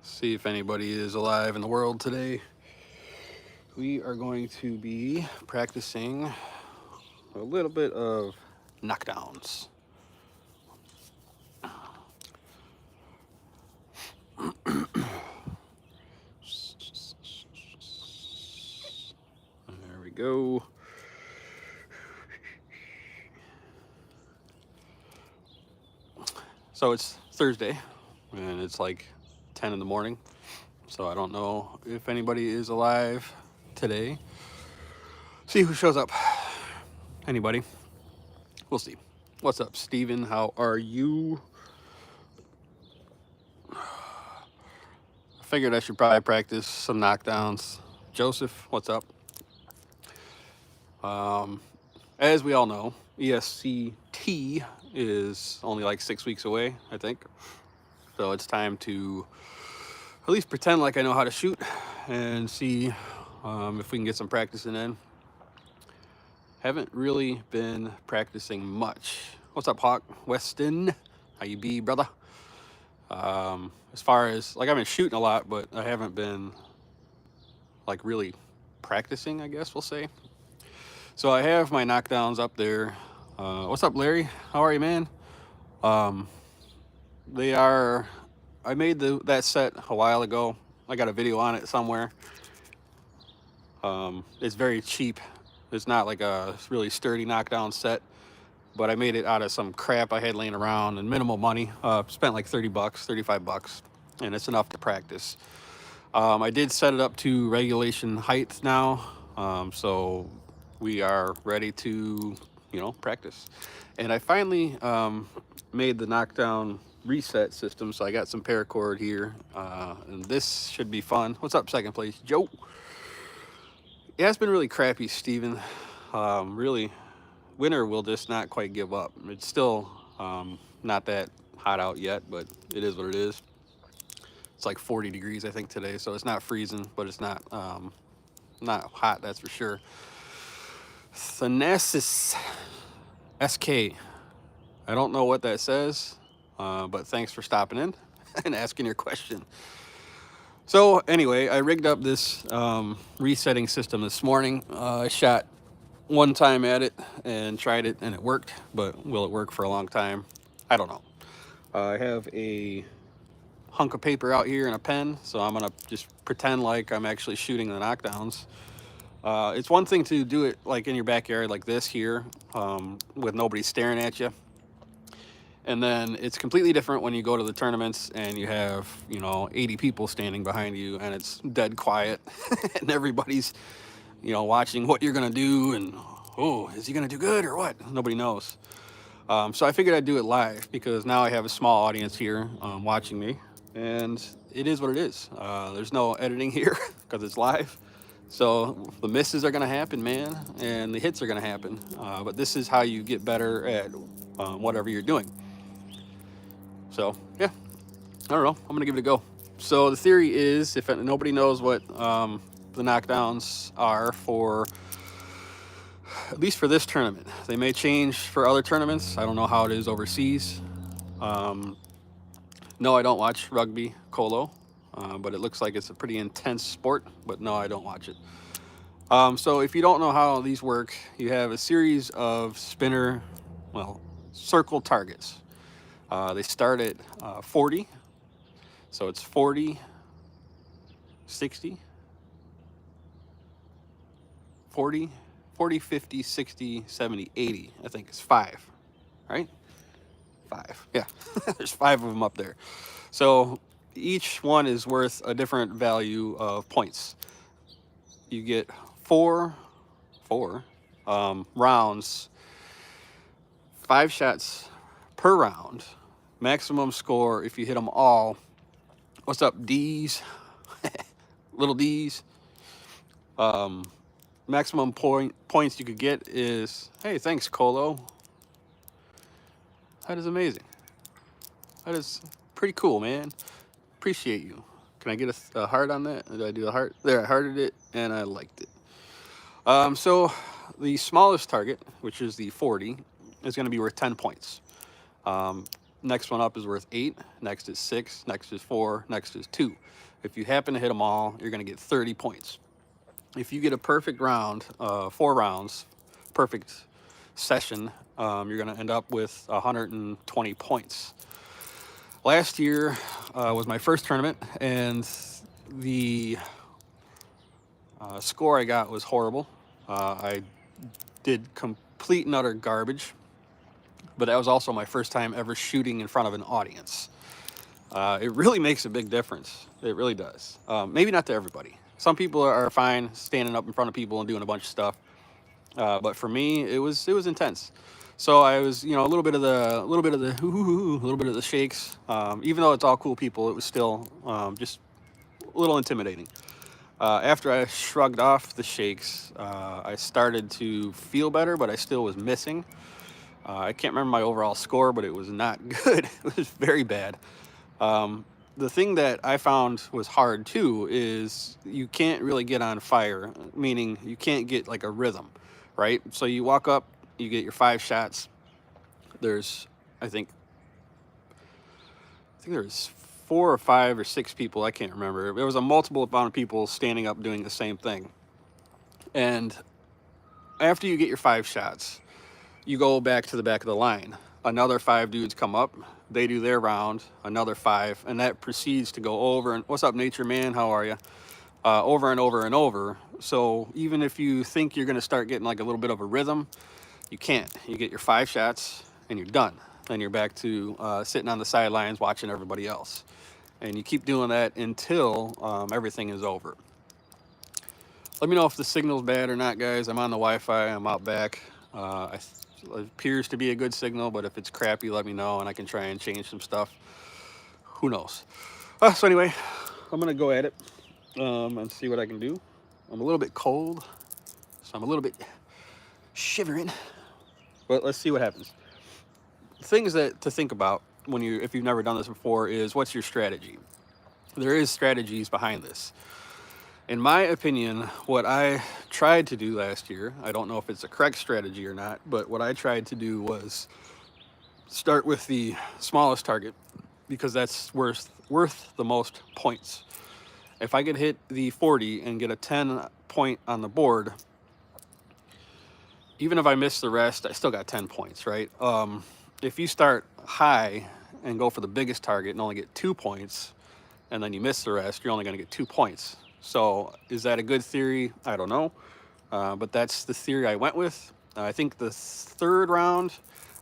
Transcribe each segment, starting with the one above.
See if anybody is alive in the world today. We are going to be practicing a little bit of knockdowns. There we go. So it's Thursday, and it's like 10 in the morning. So I don't know if anybody is alive today. See who shows up. Anybody? We'll see. What's up, Steven? How are you? I figured I should probably practice some knockdowns. Joseph, what's up? As we all know, ESCT is only like 6 weeks away, I think. So it's time to at least pretend like I know how to shoot and see if we can get some practicing in. Haven't really been practicing much. What's up, Hawk? Weston, how you be, brother? As far as, like, I've been shooting a lot, but I haven't been, like, really practicing, I guess we'll say. So I have my knockdowns up there. What's up, Larry? How are you, man? They are, I made that set a while ago. I got a video on it somewhere. It's very cheap. It's not like a really sturdy knockdown set, but I made it out of some crap I had laying around and minimal money. Spent like 30 bucks, 35 bucks, and it's enough to practice. I did set it up to regulation height now, so we are ready to, practice. And I finally made the knockdown reset system, so I got some paracord here, and this should be fun. What's up, second place, Joe? Yeah, it's been really crappy, Steven. Really, winter will just not quite give up. It's still not that hot out yet, but it is what it is. It's like 40 degrees, I think, today, so it's not freezing, but it's not hot, that's for sure. Thanasis SK. I don't know what that says, but thanks for stopping in and asking your question. So anyway, I rigged up this resetting system this morning. I shot one time at it and tried it, and it worked, but will it work for a long time? I don't know. I have a hunk of paper out here and a pen, so I'm gonna just pretend like I'm actually shooting the knockdowns. It's one thing to do it like in your backyard like this here, with nobody staring at you. And then it's completely different when you go to the tournaments and you have, 80 people standing behind you and it's dead quiet and everybody's, watching what you're going to do and, oh, is he going to do good or what? Nobody knows. So I figured I'd do it live because now I have a small audience here watching me, and it is what it is. There's no editing here because it's live. So the misses are going to happen, man, and the hits are going to happen. But this is how you get better at whatever you're doing. So, yeah, I don't know. I'm going to give it a go. So the theory is, if nobody knows what the knockdowns are for, at least for this tournament, they may change for other tournaments. I don't know how it is overseas. No, I don't watch rugby colo, but it looks like it's a pretty intense sport, but no, I don't watch it. So if you don't know how these work, you have a series of circle targets. They start at 40, so it's 40, 60, 40, 40, 50, 60, 70, 80, I think it's 5, right? 5, yeah, there's 5 of them up there. So each one is worth a different value of points. You get four rounds, 5 shots per round. Maximum score if you hit them all. What's up, DeeeZ? Little DeeeZ. Maximum points you could get is, hey, thanks, Colo. That is amazing. That is pretty cool, man. Appreciate you. Can I get a heart on that? Did I do a heart? There, I hearted it, and I liked it. So the smallest target, which is the 40, is going to be worth 10 points. Next one up is worth 8. Next is 6. Next is 4. Next is 2. If you happen to hit them all, you're going to get 30 points. If you get a perfect round, 4 rounds, perfect session, you're going to end up with 120 points. Last year was my first tournament, and the score I got was horrible. I did complete and utter garbage, but that was also my first time ever shooting in front of an audience. It really makes a big difference. It really does. Maybe not to everybody. Some people are fine standing up in front of people and doing a bunch of stuff, but for me, it was intense. So I was, a little bit of the shakes. Even though it's all cool people, it was still just a little intimidating. After I shrugged off the shakes, I started to feel better, but I still was missing. I can't remember my overall score, but it was not good. It was very bad. The thing that I found was hard too is you can't really get on fire, meaning you can't get like a rhythm, right? So you walk up, you get your 5 shots. There's, I think there's 4 or 5 or 6 people, I can't remember. There was a multiple amount of people standing up doing the same thing. And after you get your 5 shots, you go back to the back of the line. Another 5 dudes come up, they do their round, another 5, and that proceeds to go over and, what's up, nature man, how are you? Over and over and over. So even if you think you're gonna start getting like a little bit of a rhythm, you can't. You get your 5 shots and you're done. Then you're back to sitting on the sidelines watching everybody else. And you keep doing that until everything is over. Let me know if the signal's bad or not, guys. I'm on the Wi-Fi, I'm out back. It appears to be a good signal, but if it's crappy, let me know and I can try and change some stuff. Who knows? So anyway, I'm gonna go at it and see what I can do. I'm a little bit cold, so I'm a little bit shivering, but let's see what happens. Things that to think about if you've never done this before is, what's your strategy? There is strategies behind this. In my opinion, what I tried to do last year, I don't know if it's a correct strategy or not, but what I tried to do was start with the smallest target because that's worth the most points. If I could hit the 40 and get a 10 point on the board, even if I miss the rest, I still got 10 points, right? If you start high and go for the biggest target and only get 2 points, and then you miss the rest, you're only gonna get 2 points. So is that a good theory? I don't know, but that's the theory I went with. I think the 3rd round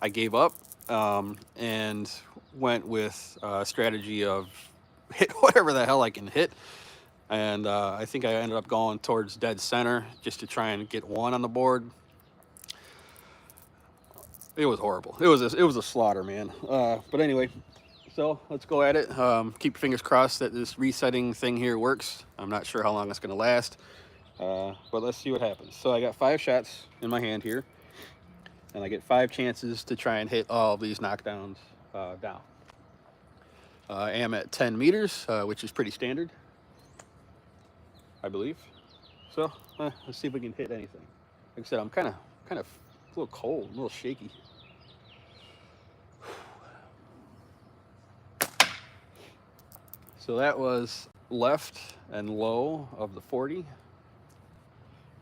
I gave up and went with a strategy of hit whatever the hell I can hit. And I think I ended up going towards dead center just to try and get 1 on the board. It was horrible. It was a slaughter, man. But anyway, so let's go at it. Keep your fingers crossed that this resetting thing here works. I'm not sure how long it's gonna last, but let's see what happens. So I got 5 shots in my hand here, and I get 5 chances to try and hit all of these knockdowns down. I am at 10 meters, which is pretty standard, I believe. So let's see if we can hit anything. Like I said, I'm kind of a little cold, a little shaky. So that was left and low of the 40.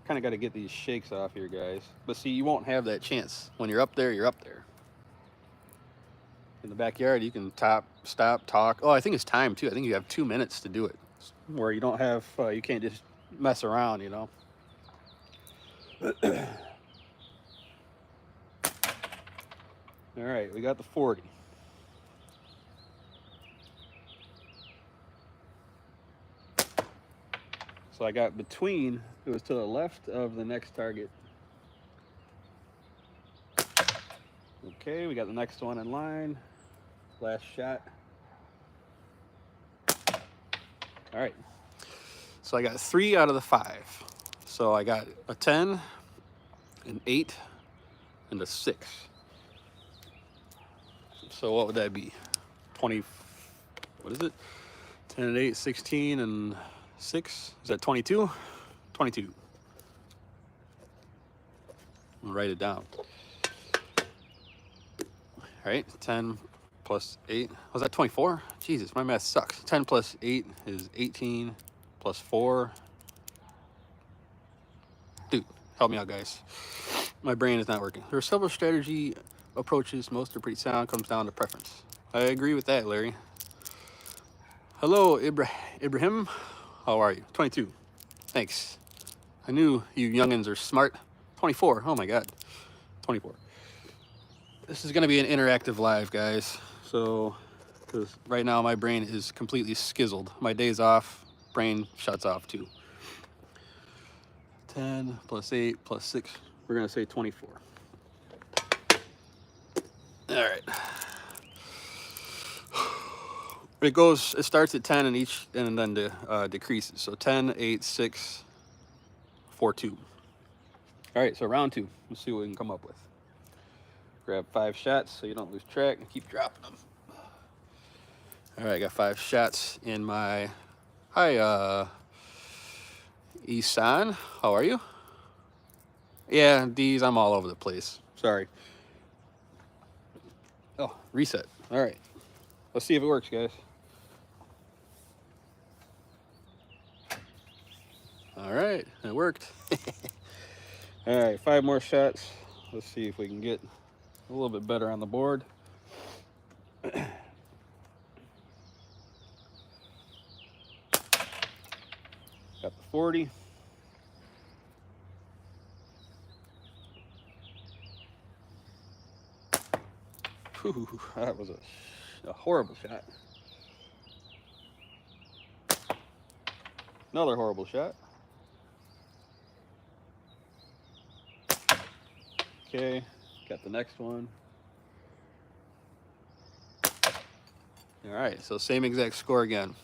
Kind of got to get these shakes off here, guys. But see, you won't have that chance. When you're up there, you're up there. In the backyard, you can stop, talk. Oh, I think it's time too. I think you have 2 minutes to do it, where you don't have, you can't just mess around, you know. All right, we got the 40. So I got between, it was to the left of the next target. Okay, we got the next one in line. Last shot. All right. So I got 3 out of the 5. So I got a 10, an 8, and a 6. So what would that be? 20, what is it? 10 and 8, 16 and 6. Is that 22? 22. I'll write it down. All right, 10 plus 8. Was that 24? Jesus, my math sucks. 10 plus 8 is 18 plus 4. Dude, help me out, guys. My brain is not working. There are several strategy approaches. Most are pretty sound. Comes down to preference. I agree with that, Larry. Hello, Ibrahim. How are you? 22. Thanks. I knew you youngins are smart. 24. Oh my God. 24. This is going to be an interactive live, guys. So, because right now my brain is completely skizzled. My day's off. Brain shuts off too. 10 plus 8 plus 6. We're going to say 24. All right. It starts at 10 and then decreases. So 10, 8, 6, 4, 2. All right, so round 2. Let's see what we can come up with. Grab 5 shots so you don't lose track and keep dropping them. All right, I got 5 shots in my... Hi, Isan. How are you? Yeah, DeeeZ, I'm all over the place. Sorry. Oh, reset. All right. Let's see if it works, guys. All right, it worked. All right, 5 more shots. Let's see if we can get a little bit better on the board. Got the 40. Whew, that was a horrible shot. Another horrible shot. Okay, got the next one. All right, so same exact score again.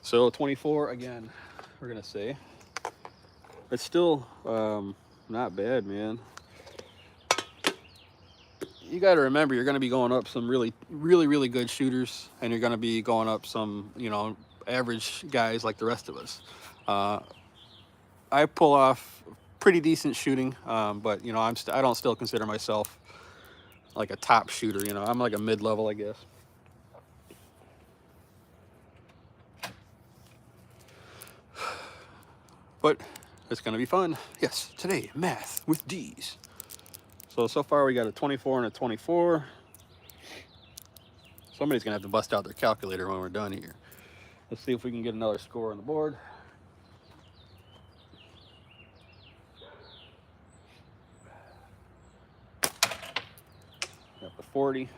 So 24 again, we're gonna say. It's still not bad, man. You got to remember, you're going to be going up some really good shooters, and you're going to be going up some, you know, average guys like the rest of us. I pull off pretty decent shooting, but you know, I don't still consider myself like a top shooter. You know, I'm like a mid-level, I guess. But it's going to be fun. Yes, today, math with DeeeZ. So far we got a 24 and a 24. Somebody's gonna have to bust out their calculator when we're done here. Let's see if we can get another score on the board. Got the 40.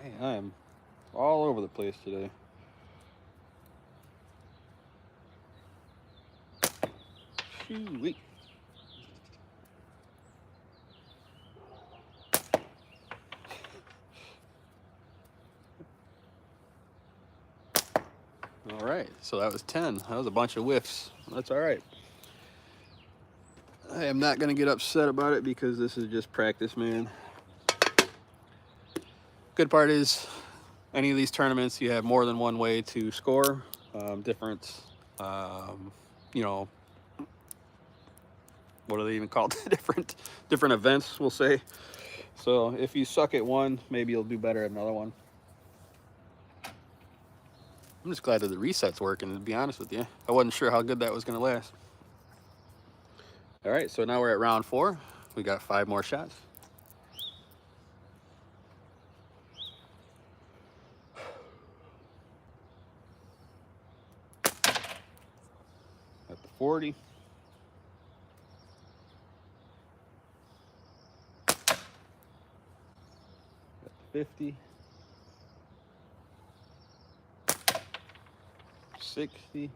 Man, I am all over the place today. Shoo-wee. All right, so that was 10. That was a bunch of whiffs. That's all right. I am not going to get upset about it because this is just practice, man. Good part is, any of these tournaments, you have more than one way to score. Different, you know, what are they even called? different events, we'll say. So if you suck at one, maybe you'll do better at another one. I'm just glad that the reset's working, to be honest with you. I wasn't sure how good that was going to last. All right, so now we're at round 4. We got 5 more shots. Got the 40. Got the 50. 60.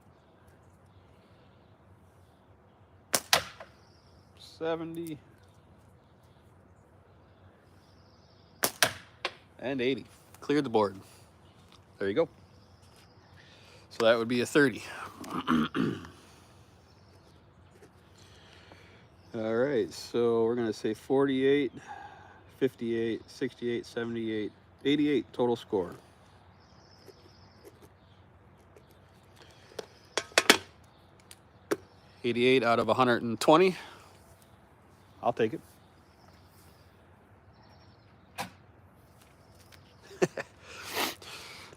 70. And 80. Cleared the board. There you go. So that would be a 30. All right, so we're gonna say 48, 58, 68, 78, 88 total score. 88 out of 120. I'll take it.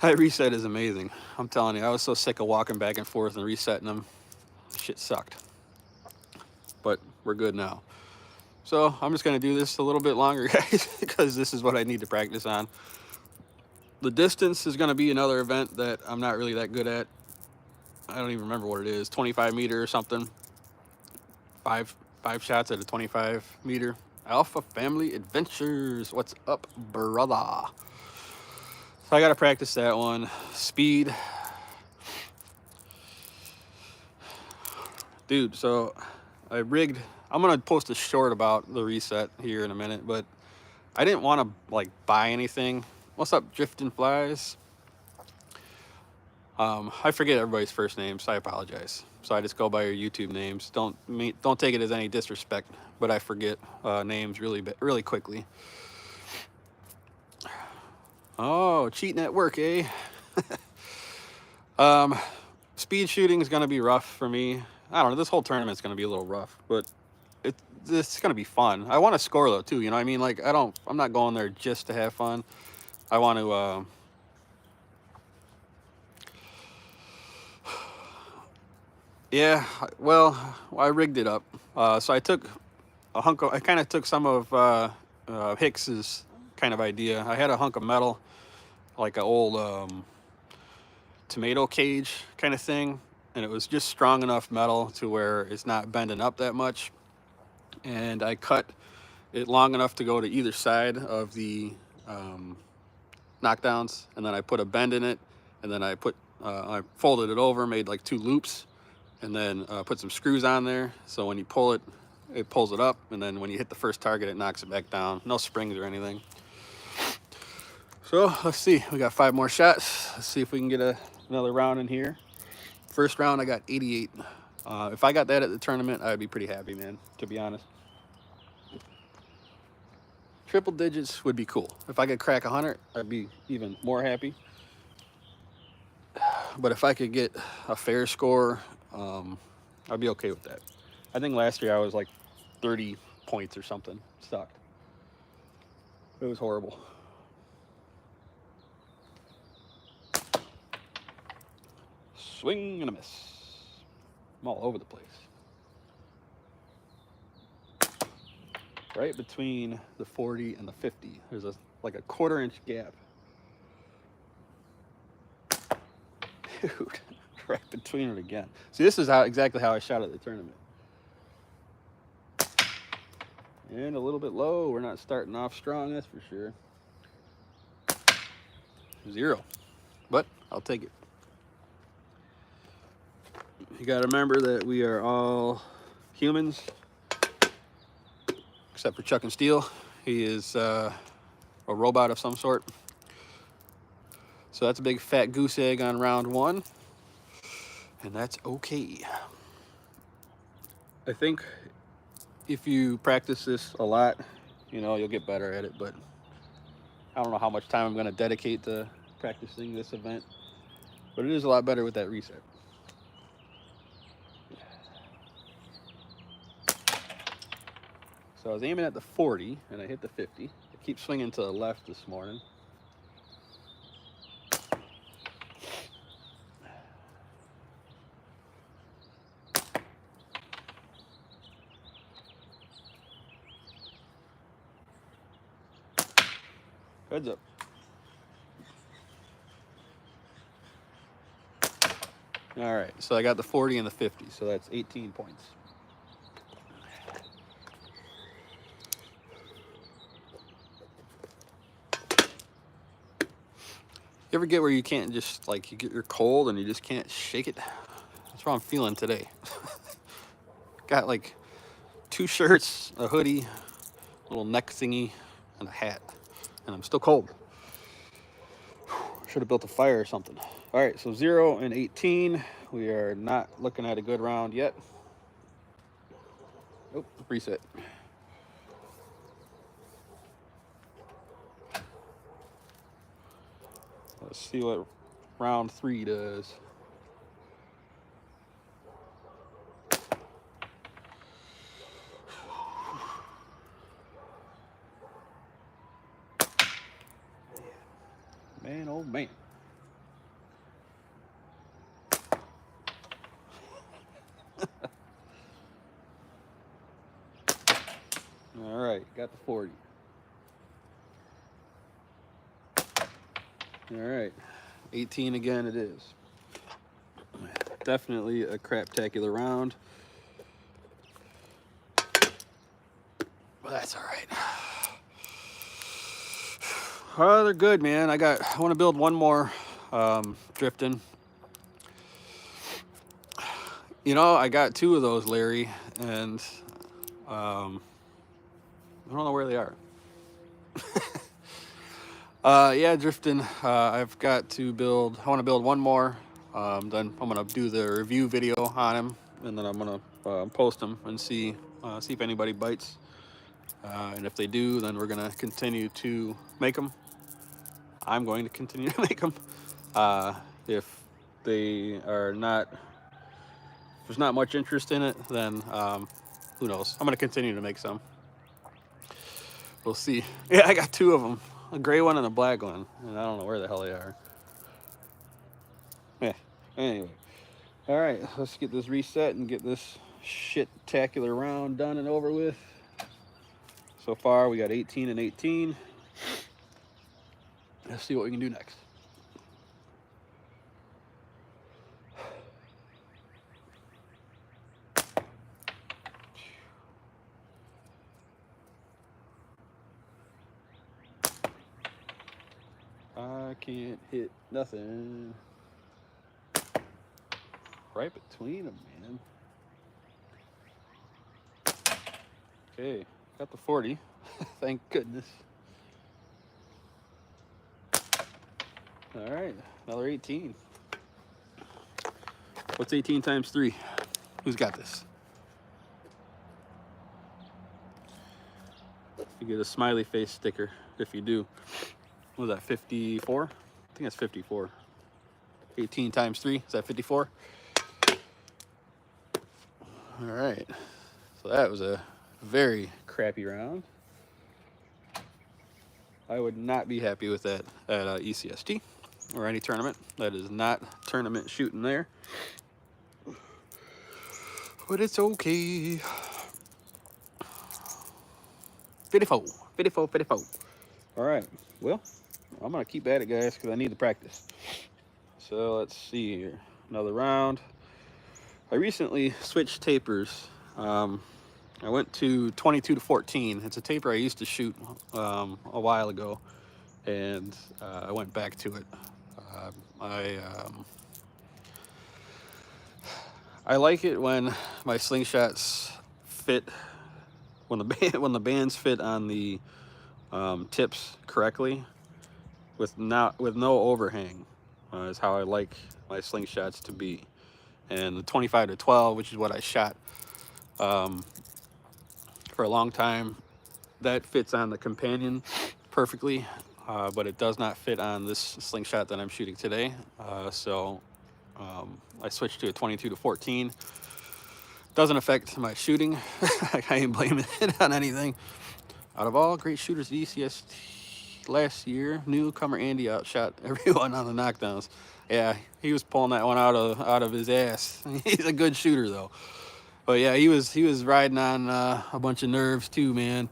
That reset is amazing. I'm telling you, I was so sick of walking back and forth and resetting them. Shit sucked. But we're good now. So I'm just going to do this a little bit longer, guys, because this is what I need to practice on. The distance is going to be another event that I'm not really that good at. I don't even remember what it is, 25 meter or something. Five shots at a 25 meter. Alpha Family Adventures. What's up, brother? So I got to practice that one. Speed. Dude, so I rigged. I'm going to post a short about the reset here in a minute, but I didn't want to like buy anything. What's up, Drifting Flies? I forget everybody's first names, so I apologize. So I just go by your YouTube names. Don't take it as any disrespect, but I forget names really quickly. Oh, cheating at work, eh? Speed shooting is gonna be rough for me. I don't know. This whole tournament's gonna be a little rough, but it's gonna be fun. I want to score though too. You know what I mean? Like I'm not going there just to have fun. I want to. Yeah, well, I rigged it up. So I took I kind of took some of Hicks's kind of idea. I had a hunk of metal, like an old tomato cage kind of thing, and it was just strong enough metal to where it's not bending up that much. And I cut it long enough to go to either side of the knockdowns, and then I put a bend in it, and then I folded it over, made like 2 loops, and then put some screws on there, so when you pull it, it pulls it up, and then when you hit the first target, it knocks it back down. No springs or anything. So let's see, we got 5 more shots. Let's see if we can get another round in here. First round, I got 88. If I got that at the tournament, I'd be pretty happy, man, to be honest. Triple digits would be cool. If I could crack 100, I'd be even more happy. But if I could get a fair score, I'd be okay with that. I think last year I was like 30 points or something. Sucked. It was horrible. Swing and a miss. I'm all over the place. Right between the 40 and the 50. There's like a 1/4 inch gap. Dude, right between it again. See, this is exactly how I shot at the tournament. And a little bit low. We're not starting off strong, that's for sure. 0. But I'll take it. You gotta remember that we are all humans. Except for Chuck and Steel. He is a robot of some sort. So that's a big fat goose egg on round 1. And that's okay. I think if you practice this a lot, you know, you'll get better at it. But I don't know how much time I'm going to dedicate to practicing this event. But it is a lot better with that reset. So I was aiming at the 40, and I hit the 50. I keep swinging to the left this morning. Heads up. All right, so I got the 40 and the 50, so that's 18 points. You ever get where you can't just, like, you're cold and you just can't shake it? That's what I'm feeling today. Got like 2 shirts, a hoodie, a little neck thingy, and a hat. And I'm still cold. Should have built a fire or something. All right, so 0 and 18. We are not looking at a good round yet. Oh, reset. Let's see what round 3 does. Man, oh man. All right, got the 40. All right, 18 again it is. Definitely a craptacular round. But that's all right. Oh, they're good, man. I want to build one more drifting. You know, I got 2 of those, Larry, and I don't know where they are. Yeah, drifting. I've got to build. I want to build one more. Then I'm gonna do the review video on him, and then I'm gonna post them and see if anybody bites. And if they do, then we're gonna continue to make them. I'm going to continue to make them. If they are not, if there's not much interest in it, then who knows? I'm gonna continue to make some. We'll see. Yeah, I got 2 of them, a gray one and a black one, and I don't know where the hell they are. Yeah. Anyway, all right, let's get this reset and get this shit-tacular round done and over with. So far, we got 18 and 18. Let's see what we can do next. I can't hit nothing. Right between them, man. Okay, got the 40. Thank goodness. All right, another 18. What's 18 times 3? Who's got this? You get a smiley face sticker if you do. What was that, 54? I think that's 54. 18 times 3, is that 54? All right, so that was a very crappy round. I would not be happy with that at ECST or any tournament. That is not tournament shooting there. But it's okay. 54, 54, 54. All right, well, I'm gonna keep at it, guys, because I need to practice. So let's see here, another round. I recently switched tapers. I went to 22 to 14. It's a taper I used to shoot a while ago, and I went back to it. I like it when my slingshots fit, when the bands fit on the tips correctly, with no overhang, is how I like my slingshots to be. And the 25 to 12, which is what I shot for a long time, that fits on the companion perfectly, but it does not fit on this slingshot that I'm shooting today. So I switched to a 22 to 14. Doesn't affect my shooting. I ain't blaming it on anything. Out of all great shooters at ECST last year, newcomer Andy outshot everyone on the knockdowns. Yeah, he was pulling that one out of his ass. He's a good shooter though. But yeah, he was riding on a bunch of nerves too, man.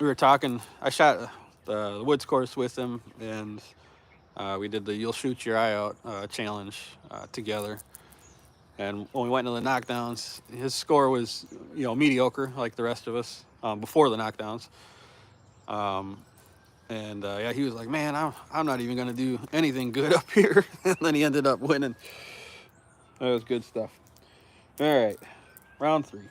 We were talking. I shot the woods course with him, and we did the "You'll Shoot Your Eye Out" challenge together. And when we went into the knockdowns, his score was, mediocre like the rest of us before the knockdowns. Yeah, he was like, "Man, I'm not even gonna do anything good up here," and then he ended up winning. That was good stuff. All right, round 3.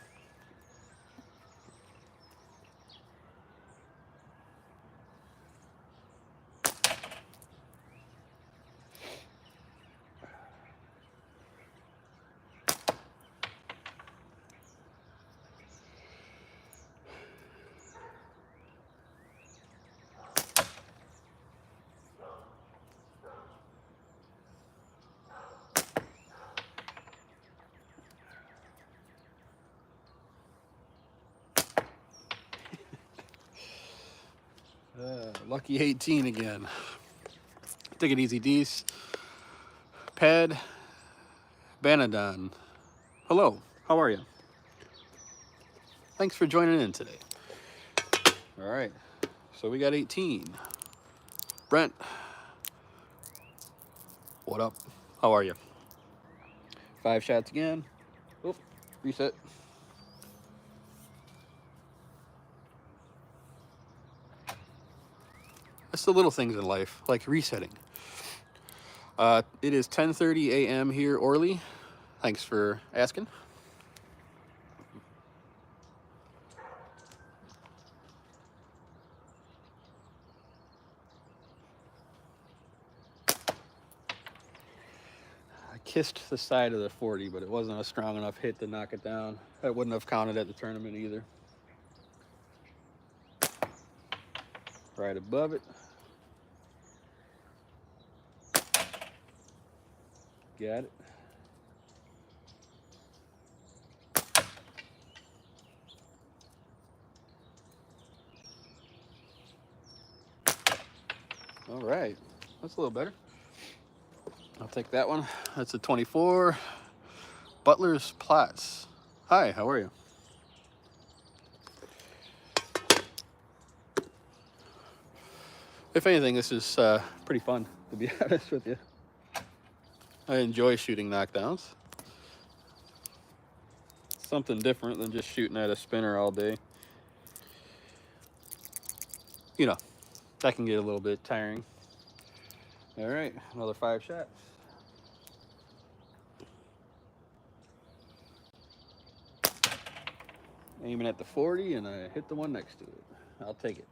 Lucky 18 again. Take it easy, Dees. Pad Banadon. Hello, how are you? Thanks for joining in today. All right, so we got 18. Brent, what up? How are you? 5 shots again. Oh, reset. That's the little things in life, like resetting. It is 10:30 a.m. here, Orly. Thanks for asking. I kissed the side of the 40, but it wasn't a strong enough hit to knock it down. That wouldn't have counted at the tournament either. Right above it. Got it. All right, that's a little better. I'll take that one. That's a 24. Butler's Plots. Hi, how are you? If anything, this is pretty fun, to be honest with you. I enjoy shooting knockdowns. Something different than just shooting at a spinner all day. You know, that can get a little bit tiring. All right, another 5 shots. Aiming at the 40, and I hit the one next to it. I'll take it.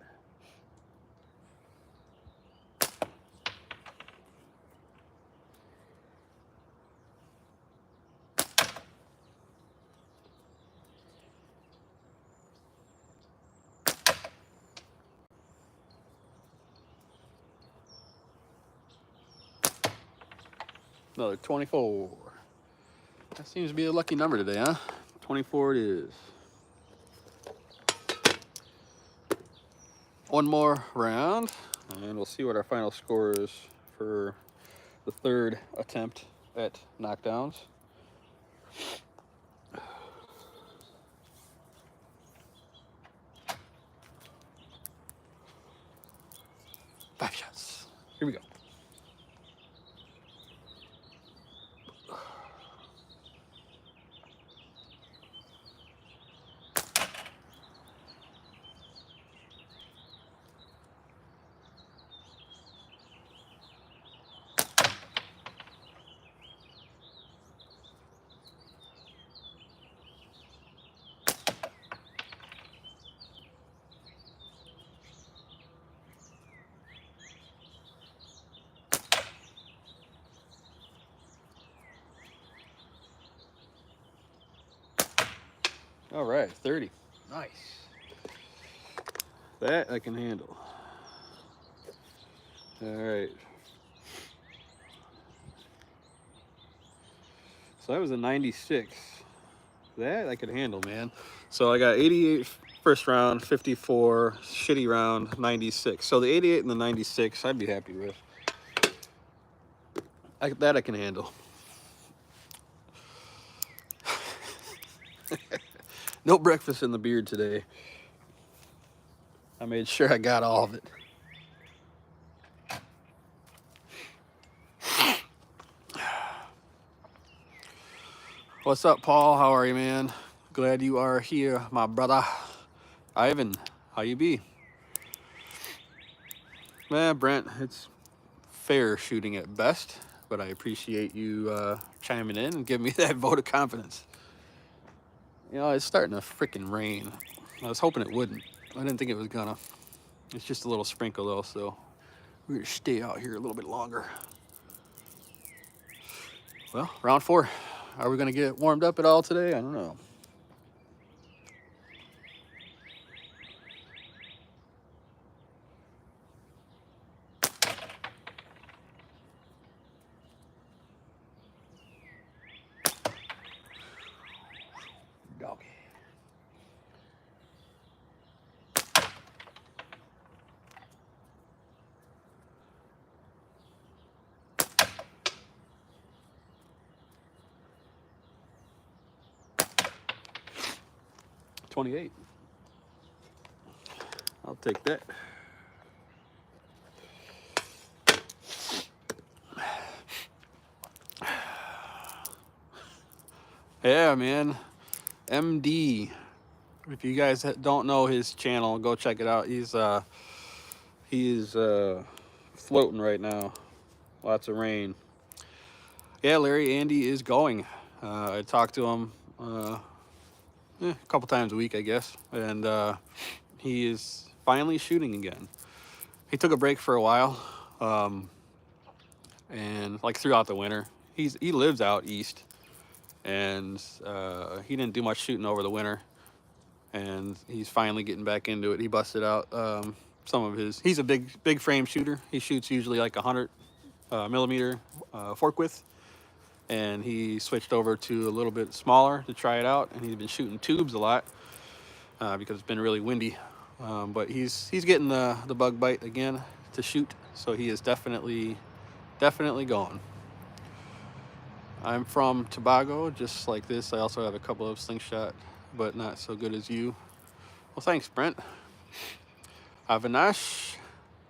Another 24. That seems to be a lucky number today, huh? 24 it is. One more round, and we'll see what our final score is for the 3rd attempt at knockdowns. Five shots. Here we go. All right, 30. Nice. That I can handle. All right. So that was a 96. That I could handle, man. So I got 88 first round, 54 shitty round, 96. So the 88 and the 96, I'd be happy with. That I can handle. No breakfast in the beard today. I made sure I got all of it. What's up, Paul? How are you, man? Glad you are here, my brother. Ivan, how you be? Man, Brent, it's fair shooting at best, but I appreciate you chiming in and giving me that vote of confidence. You know, it's starting to freaking rain. I was hoping it wouldn't. I didn't think it was gonna. It's just a little sprinkle though, so we're gonna stay out here a little bit longer. Well, round 4. Are we gonna get warmed up at all today? I don't know. Doggy. 28. I'll take that. Yeah, man. MD. If you guys don't know his channel, go check it out. He's floating right now. Lots of rain. Yeah, Larry Andy is going. I talk to him a couple times a week, I guess, and he is finally shooting again. He took a break for a while, and like throughout the winter. He lives out east, and he didn't do much shooting over the winter, and he's finally getting back into it. He busted out some of his. He's a big frame shooter. He shoots usually like 100 millimeter fork width, and he switched over to a little bit smaller to try it out. And he's been shooting tubes a lot because it's been really windy. But he's getting the bug bite again to shoot, so he is definitely going. I'm from Tobago, just like this. I also have a couple of Slingshot, but not so good as you. Well, thanks, Brent. Avinash,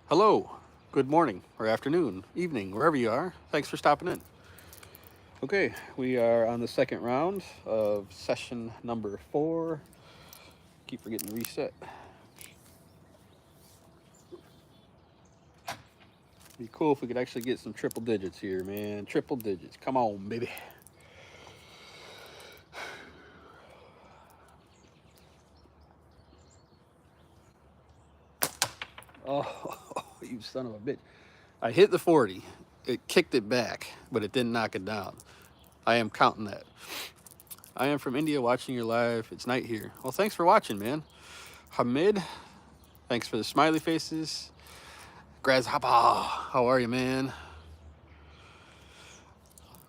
hello. Good morning, or afternoon, evening, wherever you are. Thanks for stopping in. Okay, we are on the second round of session number 4. Keep forgetting to reset. Be cool if we could actually get some triple digits here, man. Triple digits. Come on, baby. Oh, you son of a bitch. I hit the 40. It kicked it back, but it didn't knock it down. I am counting that. I am from India watching your live. It's night here. Well, thanks for watching, man. Hamid, thanks for the smiley faces. Grasshopper, how are you, man?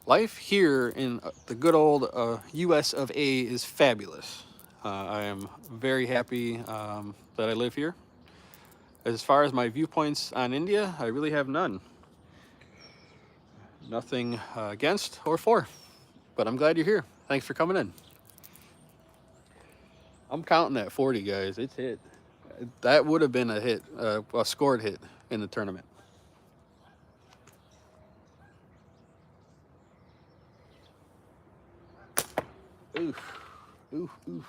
Life here in the good old US of A is fabulous. I am very happy that I live here. As far as my viewpoints on India, I really have none. Nothing against or for, but I'm glad you're here. Thanks for coming in. I'm counting that 40, guys. It's hit. That would have been a hit, a scored hit in the tournament. Oof, oof, oof.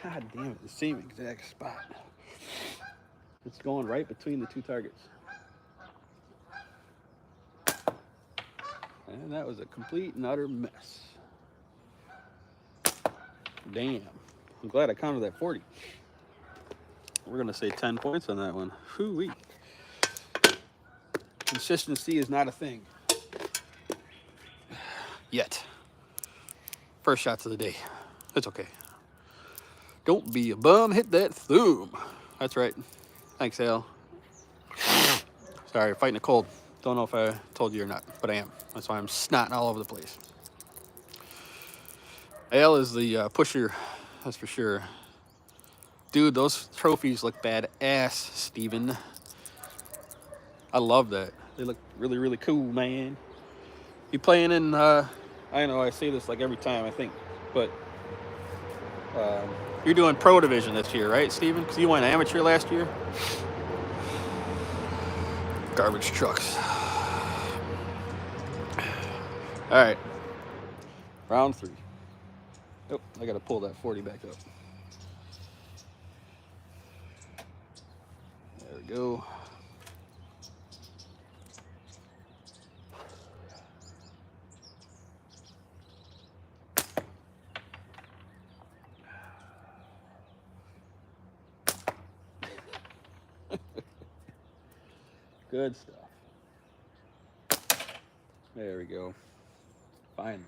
God damn it, the same exact spot. It's going right between the two targets. And that was a complete and utter mess. Damn. I'm glad I counted that 40. We're going to say 10 points on that one. Hoo-wee. Consistency is not a thing. Yet. First shots of the day. It's okay. Don't be a bum. Hit that thumb. That's right. Thanks, Al. Sorry, fighting a cold. Don't know if I told you or not, but I am. That's why I'm snotting all over the place. Al is the pusher, that's for sure. Dude, those trophies look badass, Steven. I love that. They look really, really cool, man. You playing in, I know I say this like every time, I think, but you're doing pro division this year, right, Steven? Because you went amateur last year. Garbage trucks. All right, round 3. Oh, I gotta pull that 40 back up. There we go. Good stuff. There we go. Finally.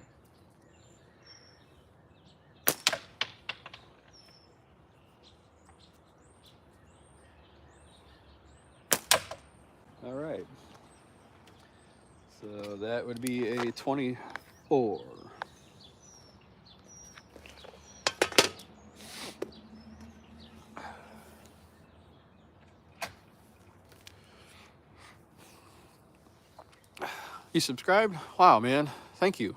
All right. So that would be a 24. You subscribed? Wow, man. Thank you.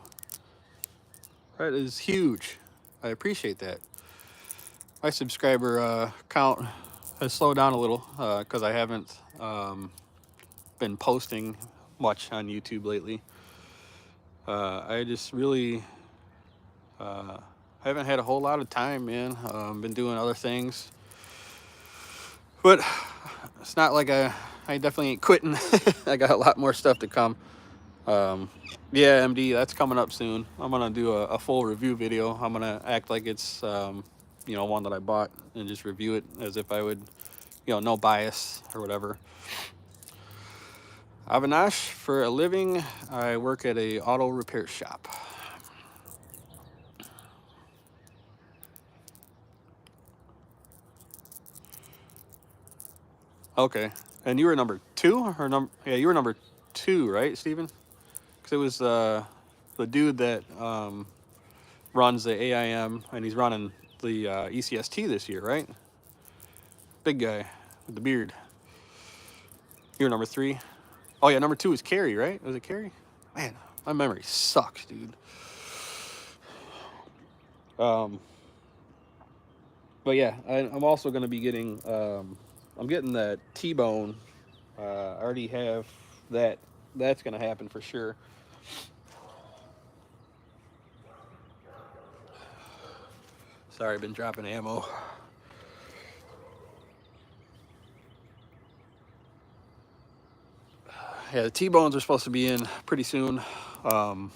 That is huge. I appreciate that. My subscriber count has slowed down a little because I haven't been posting much on YouTube lately. I just really haven't had a whole lot of time, man. Been doing other things, but it's not like I definitely ain't quitting. I got a lot more stuff to come. Yeah, MD, that's coming up soon. I'm gonna do a full review video. I'm gonna act like it's you know, one that I bought and just review it as if I would, you know, no bias or whatever. Avinash, for a living, I work at a auto repair shop. Okay, and you were number 2 or number? Yeah, you were number 2, right, Steven? Because it was the dude that runs the AIM, and he's running the ECST this year, right? Big guy with the beard. You're number 3. Oh yeah, number 2 is Carrie, right? Was it Carrie? Man, my memory sucks, dude. But yeah, I'm also going to be getting. I'm getting that T-bone. I already have that. That's going to happen for sure. Sorry, I've been dropping ammo. Yeah, the T-bones are supposed to be in pretty soon. I'm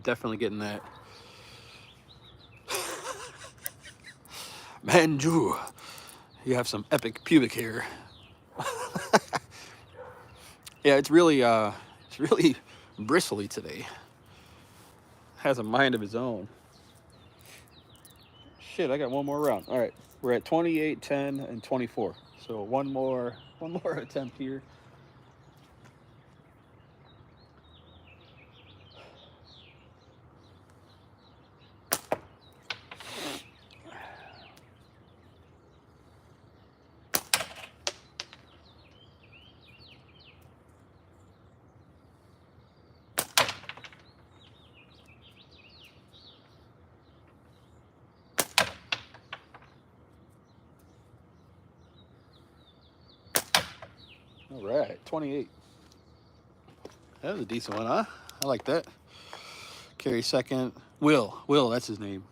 definitely getting that. Manju, you have some epic pubic hair. Yeah, it's really bristly today. Has a mind of his own. Shit, I got one more round. All right, we're at 28, 10, and 24. So one more attempt here. All right, 28. That was a decent one, huh? I like that. Carry second. Will, that's his name.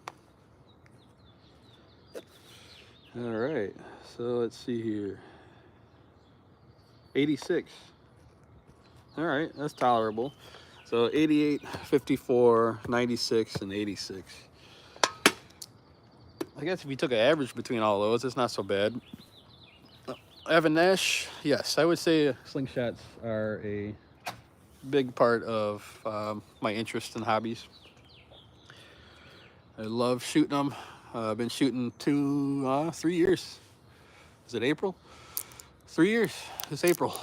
All right, so let's see here. 86. All right, that's tolerable. So 88, 54, 96, and 86. I guess if you took an average between all those, it's not so bad. Evan Nash, yes, I would say slingshots are a big part of my interest and hobbies. I love shooting them. I've been shooting 3 years. Is it April? 3 years. It's April.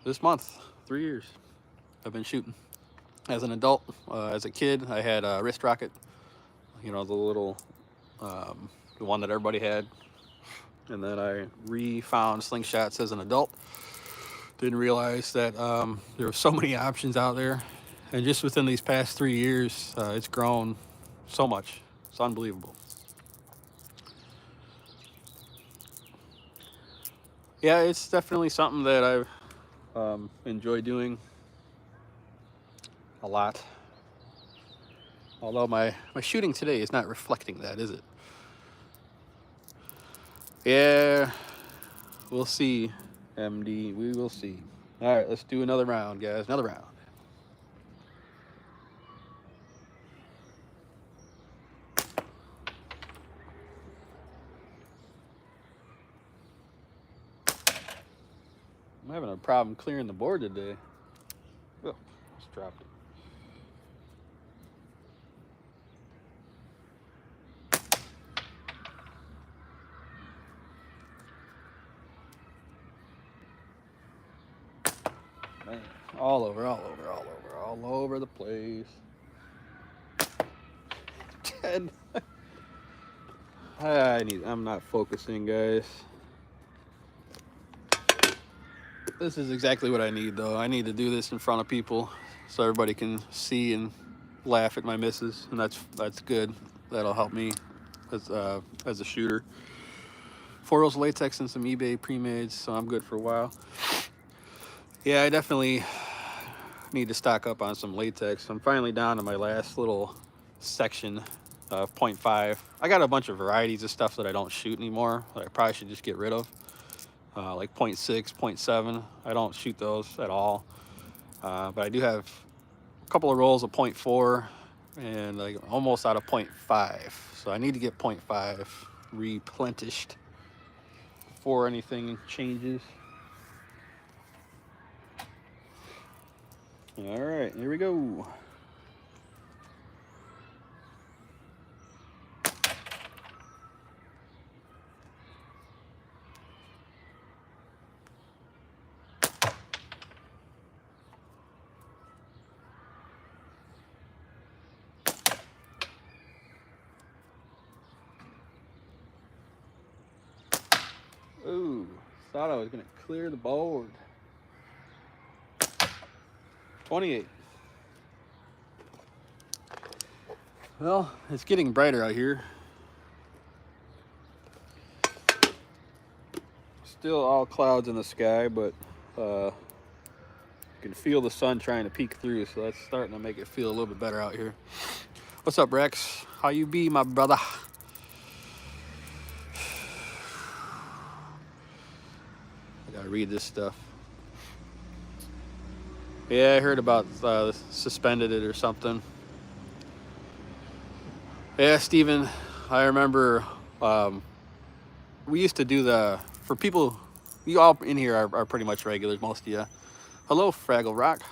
This month, 3 years. I've been shooting. As an adult, as a kid, I had a wrist rocket. You know, the little, the one that everybody had. And then I re-found slingshots as an adult. Didn't realize that there were so many options out there. And just within these past 3 years, it's grown so much. It's unbelievable. Yeah, it's definitely something that I've enjoyed doing a lot. Although my shooting today is not reflecting that, is it? Yeah, we'll see, MD. We will see. All right, let's do another round, guys. Another round. I'm having a problem clearing the board today. Oh, just dropped it. Man, all over the place. 10. I'm not focusing, guys. This is exactly what I need, though. I need to do this in front of people so everybody can see and laugh at my misses, and that's good. That'll help me as a shooter. 4 rolls of latex and some eBay pre-mades, so I'm good for a while. Yeah, I definitely need to stock up on some latex. I'm finally down to my last little section of 0.5. I got a bunch of varieties of stuff that I don't shoot anymore that I probably should just get rid of. Like 0.6, 0.7. I don't shoot those at all. But I do have a couple of rolls of 0.4 and like almost out of 0.5. So I need to get 0.5 replenished before anything changes. All right, here we go. Ooh, thought I was gonna clear the board. 28. Well, it's getting brighter out here. Still all clouds in the sky, but you can feel the sun trying to peek through, so that's starting to make it feel a little bit better out here. What's up, Rex? How you be, my brother? I gotta read this stuff. Yeah, I heard about suspended it or something. Yeah, Steven, I remember we used to do for people, you all in here are pretty much regulars, most of you. Hello, Fraggle Rock,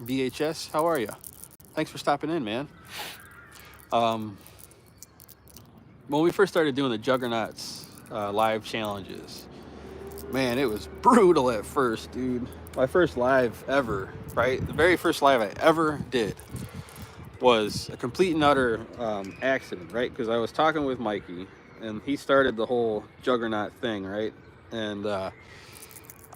VHS, how are you? Thanks for stopping in, man. When we first started doing the Juggernauts live challenges, man, it was brutal at first, dude. My first live ever, right? The very first live I ever did was a complete and utter accident, right? Because I was talking with Mikey, and he started the whole Juggernaut thing, right? And I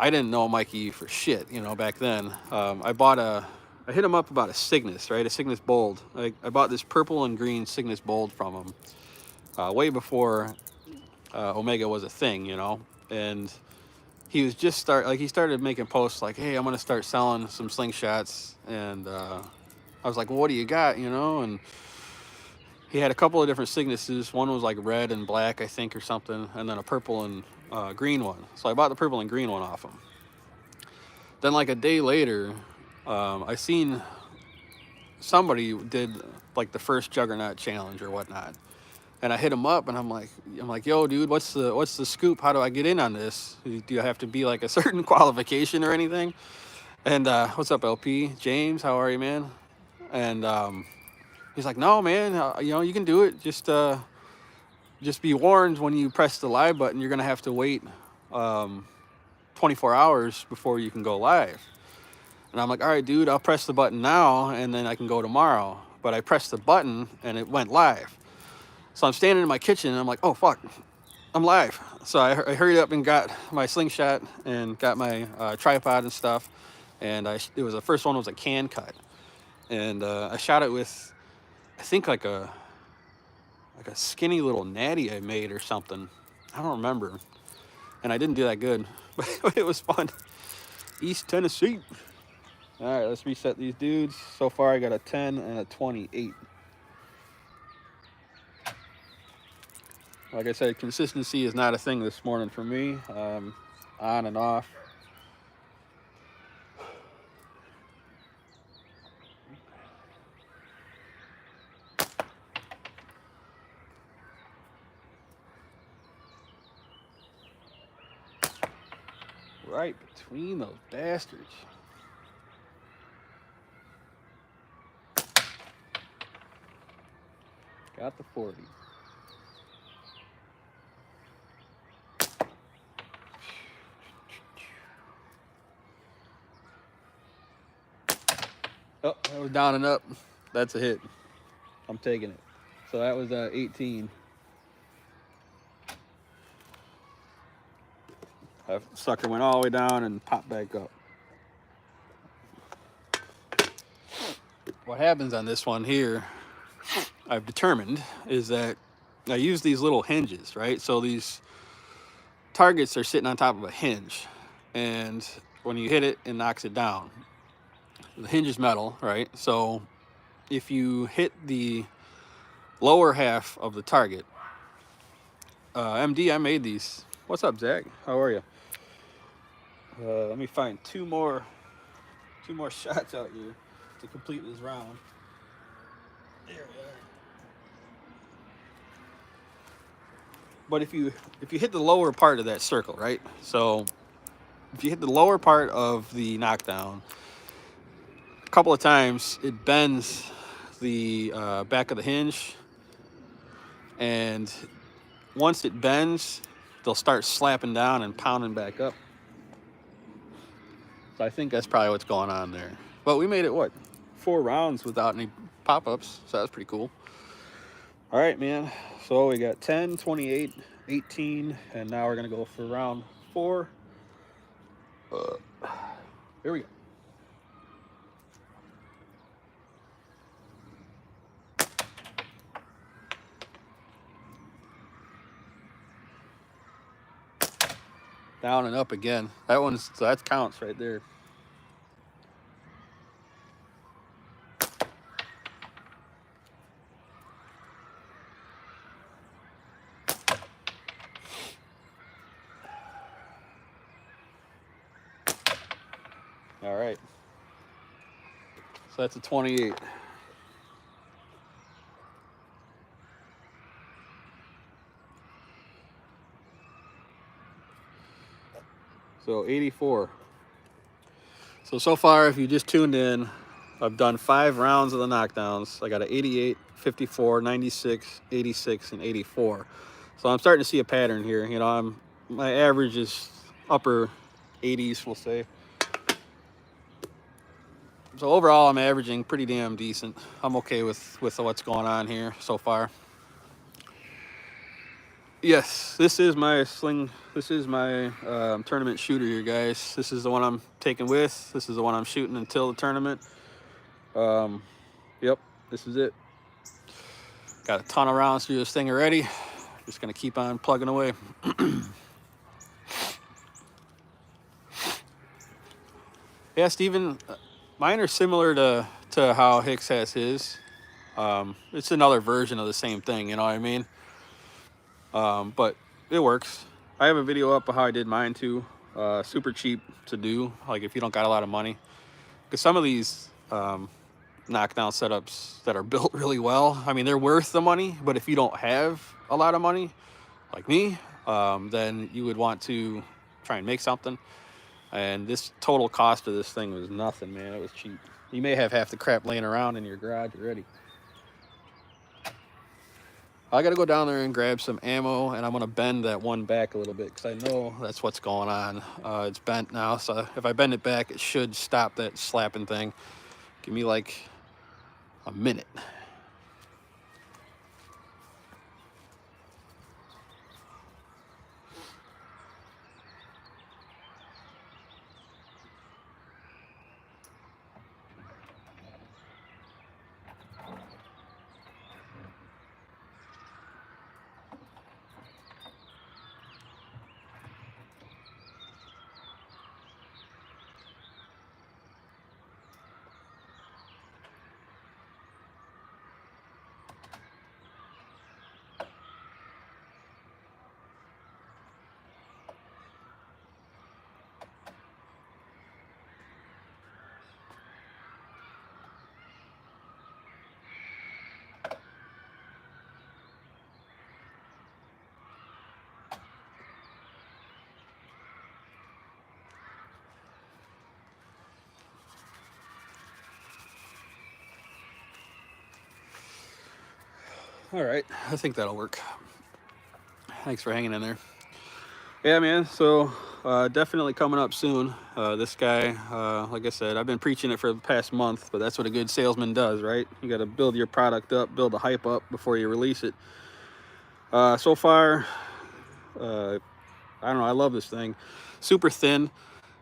didn't know Mikey for shit, you know, back then. I hit him up about a Cygnus, right? A Cygnus Bold. I bought this purple and green Cygnus Bold from him way before Omega was a thing, you know? And he was just he started making posts like, hey, I'm gonna start selling some slingshots, and I was like, well, what do you got, you know? And he had a couple of different Cygnuses. One was like red and black, I think, or something, and then a purple and green one. So I bought the purple and green one off him. Then like a day later, I seen somebody did like the first Juggernaut challenge or whatnot. And I hit him up, and I'm like, yo, dude, what's the scoop? How do I get in on this? Do you have to be like a certain qualification or anything? And what's up, LP? James, how are you, man? And he's like, no, man, you know, you can do it. Just be warned, when you press the live button, you're gonna have to wait 24 hours before you can go live. And I'm like, all right, dude, I'll press the button now, and then I can go tomorrow. But I pressed the button, and it went live. So I'm standing in my kitchen, and I'm like, oh, fuck, I'm live. So I hurried up and got my Slingshot and got my tripod and stuff. And the first one was a can cut. And I shot it with, I think, like a skinny little natty I made or something. I don't remember. And I didn't do that good, but it was fun. East Tennessee. All right, let's reset these dudes. So far, I got a 10 and a 28. Like I said, consistency is not a thing this morning for me. On and off. Right between those bastards. Got the 40. Oh, that was down and up. That's a hit. I'm taking it. So that was 18. That sucker went all the way down and popped back up. what happens on this one here, I've determined, is that I use these little hinges, right? So these targets are sitting on top of a hinge, and when you hit it, it knocks it down. The hinge is metal, right? So if you hit the lower half of the target, MD, I made these. What's up, Zach? How are you? Let me find two more shots out here to complete this round. There we are. But if you hit the lower part of that circle, right? So if you hit the lower part of the knockdown, a couple of times it bends the back of the hinge, and once it bends, they'll start slapping down and pounding back up. So I think that's probably what's going on there. But we made it, what, 4 rounds without any pop-ups, so that's pretty cool. All right, man. So we got 10, 28, 18, and now we're gonna go for round 4. Here we go. Down and up again. So that counts right there. All right. So that's a 28. So 84. So far, if you just tuned in, I've done 5 rounds of the knockdowns. I got an 88, 54, 96, 86, and 84. So I'm starting to see a pattern here. You know, my average is upper 80s, we'll say. So overall, I'm averaging pretty damn decent. I'm okay with what's going on here so far. Yes, this is my tournament shooter here, guys. This is the one I'm taking with. This is the one I'm shooting until the tournament. Yep, this is it. Got a ton of rounds through this thing already. Just gonna keep on plugging away. Yeah, Steven, mine are similar to how Hicks has his. It's another version of the same thing, you know what I mean? But it works. I have a video up of how I did mine too. Super cheap to do, like if you don't got a lot of money. Because some of these knockdown setups that are built really well, I mean, they're worth the money, but if you don't have a lot of money, like me, then you would want to try and make something. And this total cost of this thing was nothing, man. It was cheap. You may have half the crap laying around in your garage already. I got to go down there and grab some ammo, and I'm going to bend that one back a little bit because I know that's what's going on. It's bent now, so if I bend it back, it should stop that slapping thing. Give me like a minute. All right, I think that'll work. Thanks for hanging in there. Yeah, man, so definitely coming up soon. This guy, like I said, I've been preaching it for the past month, but that's what a good salesman does, right? You got to build your product up, build the hype up before you release it. So far, I don't know, I love this thing. Super thin.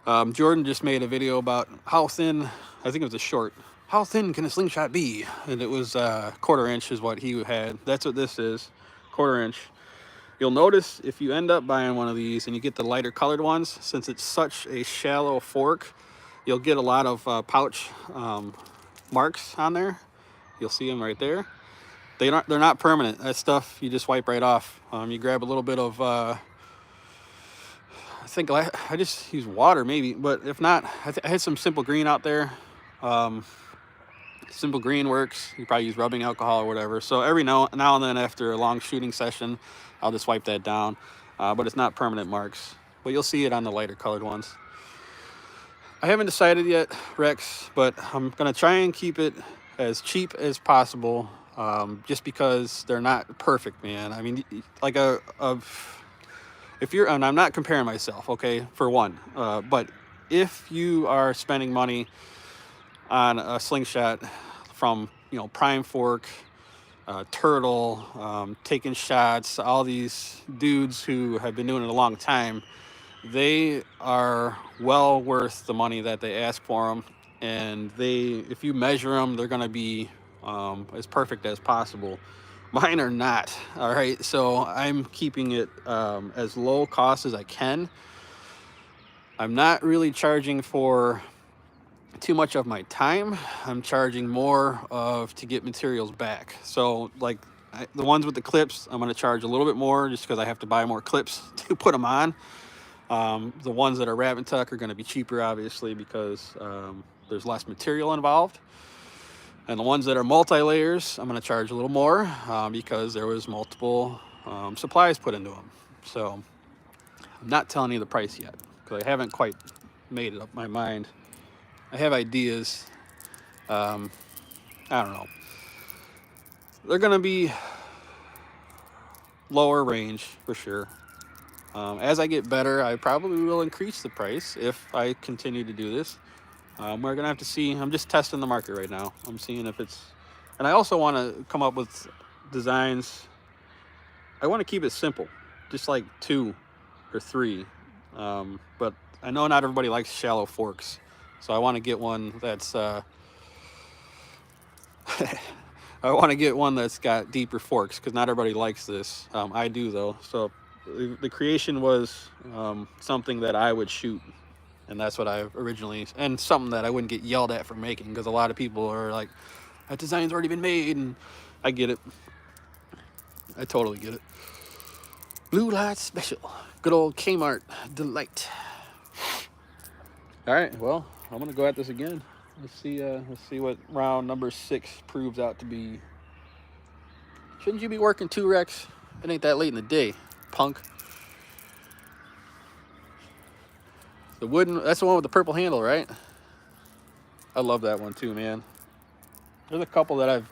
Jordan just made a video about how thin, I think it was a short, how thin can a slingshot be? And it was 1/4 inch is what he had. That's what this is, 1/4 inch. You'll notice if you end up buying one of these and you get the lighter colored ones, since it's such a shallow fork, you'll get a lot of pouch marks on there. You'll see them right there. They're not permanent. That stuff you just wipe right off. You grab a little bit of I think I just use water maybe, but if not, I had some Simple Green out there. Simple Green works. You probably use rubbing alcohol or whatever. So every now and then after a long shooting session, I'll just wipe that down. But it's not permanent marks. But you'll see it on the lighter colored ones. I haven't decided yet, Rex, but I'm going to try and keep it as cheap as possible, just because they're not perfect, man. I mean, like if you're, and I'm not comparing myself, okay, for one, but if you are spending money on a slingshot from, you know, Prime Fork, Turtle, Taking Shots, all these dudes who have been doing it a long time, they are well worth the money that they ask for them. And if you measure them, they're going to be as perfect as possible. Mine are not. All right. So I'm keeping it as low cost as I can. I'm not really charging for too much of my time. I'm charging more to get materials back. So like the ones with the clips, I'm going to charge a little bit more just because I have to buy more clips to put them on. The ones that are wrap and tuck are going to be cheaper, obviously, because there's less material involved. And the ones that are multi-layers, I'm going to charge a little more because there was multiple supplies put into them. So I'm not telling you the price yet because I haven't quite made it up my mind. I have ideas. I don't know. They're going to be lower range for sure. As I get better, I probably will increase the price if I continue to do this. We're going to have to see. I'm just testing the market right now. I'm seeing if it's... And I also want to come up with designs. I want to keep it simple, just like 2 or 3. But I know not everybody likes shallow forks. So I want to get one that's... I want to get one that's got deeper forks because not everybody likes this. I do, though. So the creation was something that I would shoot. And that's what I originally, and something that I wouldn't get yelled at for making, because a lot of people are like, that design's already been made, and I get it. I totally get it. Blue Light Special. Good old Kmart delight. All right, well, I'm going to go at this again. Let's see what round number 6 proves out to be. Shouldn't you be working too, Rex? It ain't that late in the day, punk. The wooden, that's the one with the purple handle, right? I love that one too, man. There's a couple that I've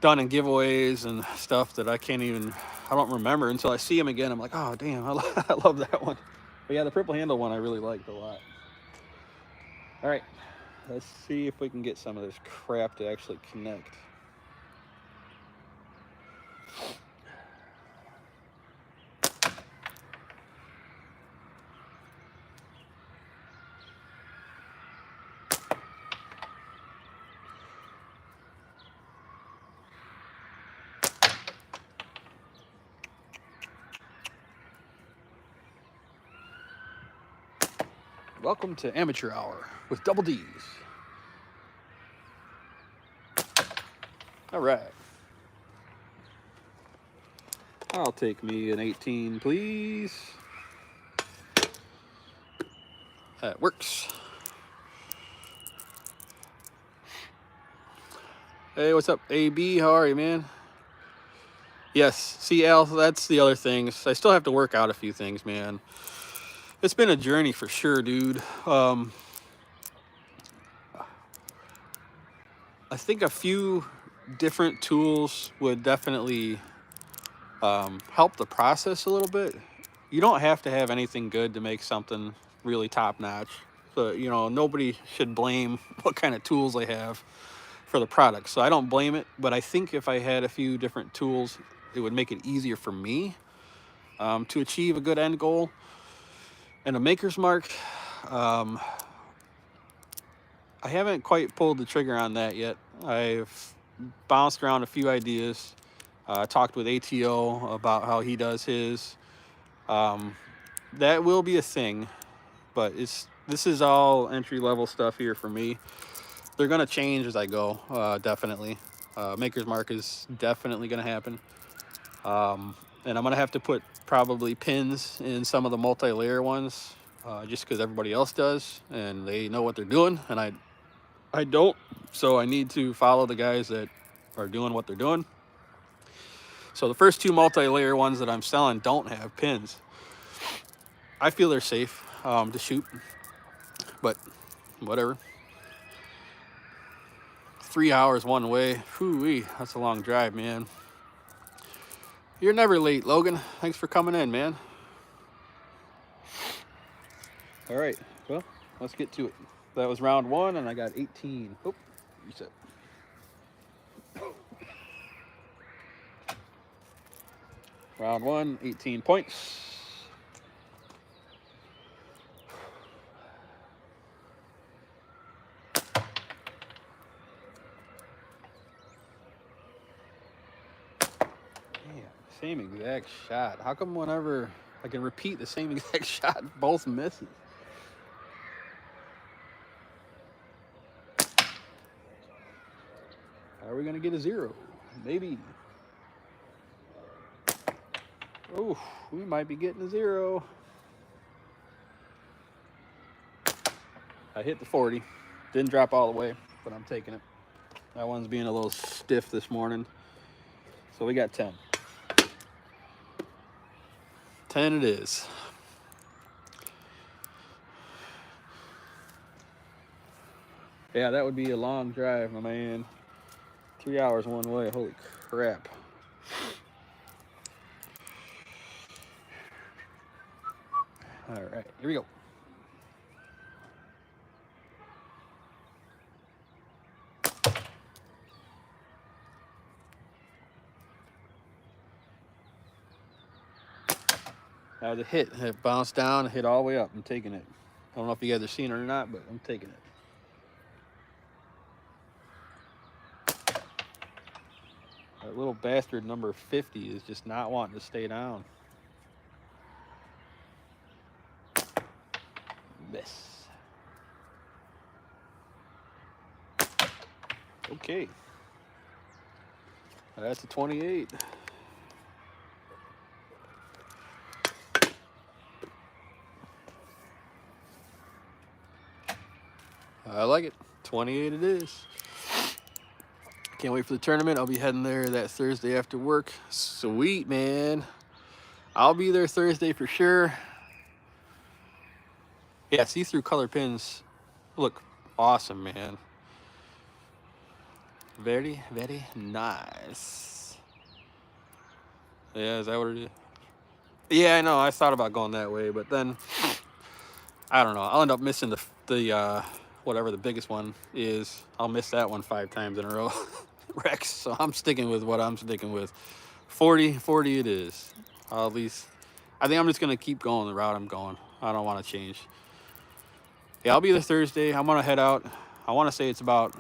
done in giveaways and stuff that I don't remember until I see them again. I'm like, oh, damn, I love that one. But yeah, the purple handle one I really liked a lot. All right, let's see if we can get some of this crap to actually connect. Welcome to Amateur Hour with Double D's. All right. I'll take me an 18, please. That works. Hey, what's up, AB? How are you, man? Yes, CL, that's the other things. I still have to work out a few things, man. It's been a journey for sure, dude. I think a few different tools would definitely help the process a little bit. You don't have to have anything good to make something really top-notch. So, you know, nobody should blame what kind of tools they have for the product. So I don't blame it, but I think if I had a few different tools, it would make it easier for me to achieve a good end goal. And a maker's mark, I haven't quite pulled the trigger on that yet. I've bounced around a few ideas. Talked with ATO about how he does his. Um, that will be a thing, but this is all entry level stuff here for me. They're gonna change as I go, definitely. Maker's Mark is definitely gonna happen, and I'm gonna have to put probably pins in some of the multi-layer ones, just because everybody else does and they know what they're doing, and I don't. So I need to follow the guys that are doing what they're doing. So the first two multi-layer ones that I'm selling don't have pins. I feel they're safe to shoot, but whatever. 3 hours one way. Whoo-wee, that's a long drive, man. You're never late, Logan. Thanks for coming in, man. All right, well, let's get to it. That was round one, and I got 18. Oh, reset. Round one, 18 points. Same exact shot. How come whenever I can repeat the same exact shot, both misses? Are we gonna get a zero? Maybe. Oh, we might be getting a zero. I hit the 40. Didn't drop all the way, but I'm taking it. That one's being a little stiff this morning. So we got 10. 10 it is. Yeah, that would be a long drive, my man. 3 hours one way, holy crap. All right, here we go. That was a hit. It bounced down, hit all the way up. I'm taking it. I don't know if you guys are seeing it or not, but I'm taking it. That little bastard number 50 is just not wanting to stay down. Miss. Okay. That's a 28. I like it. 28 it is. Can't wait for the tournament. I'll be heading there that Thursday after work. Sweet, man. I'll be there Thursday for sure. Yeah, see-through color pins look awesome, man. Very, very nice. Yeah, is that what it is? Yeah, I know. I thought about going that way, but then I don't know. I'll end up missing the whatever the biggest one is. I'll miss that one 5 times in a row. Rex. So I'm sticking with what I'm sticking with. 40 it is. I'll at least. I think I'm just gonna keep going the route I'm going. I don't want to change. Yeah, I'll be there Thursday. I'm gonna head out. I want to say it's about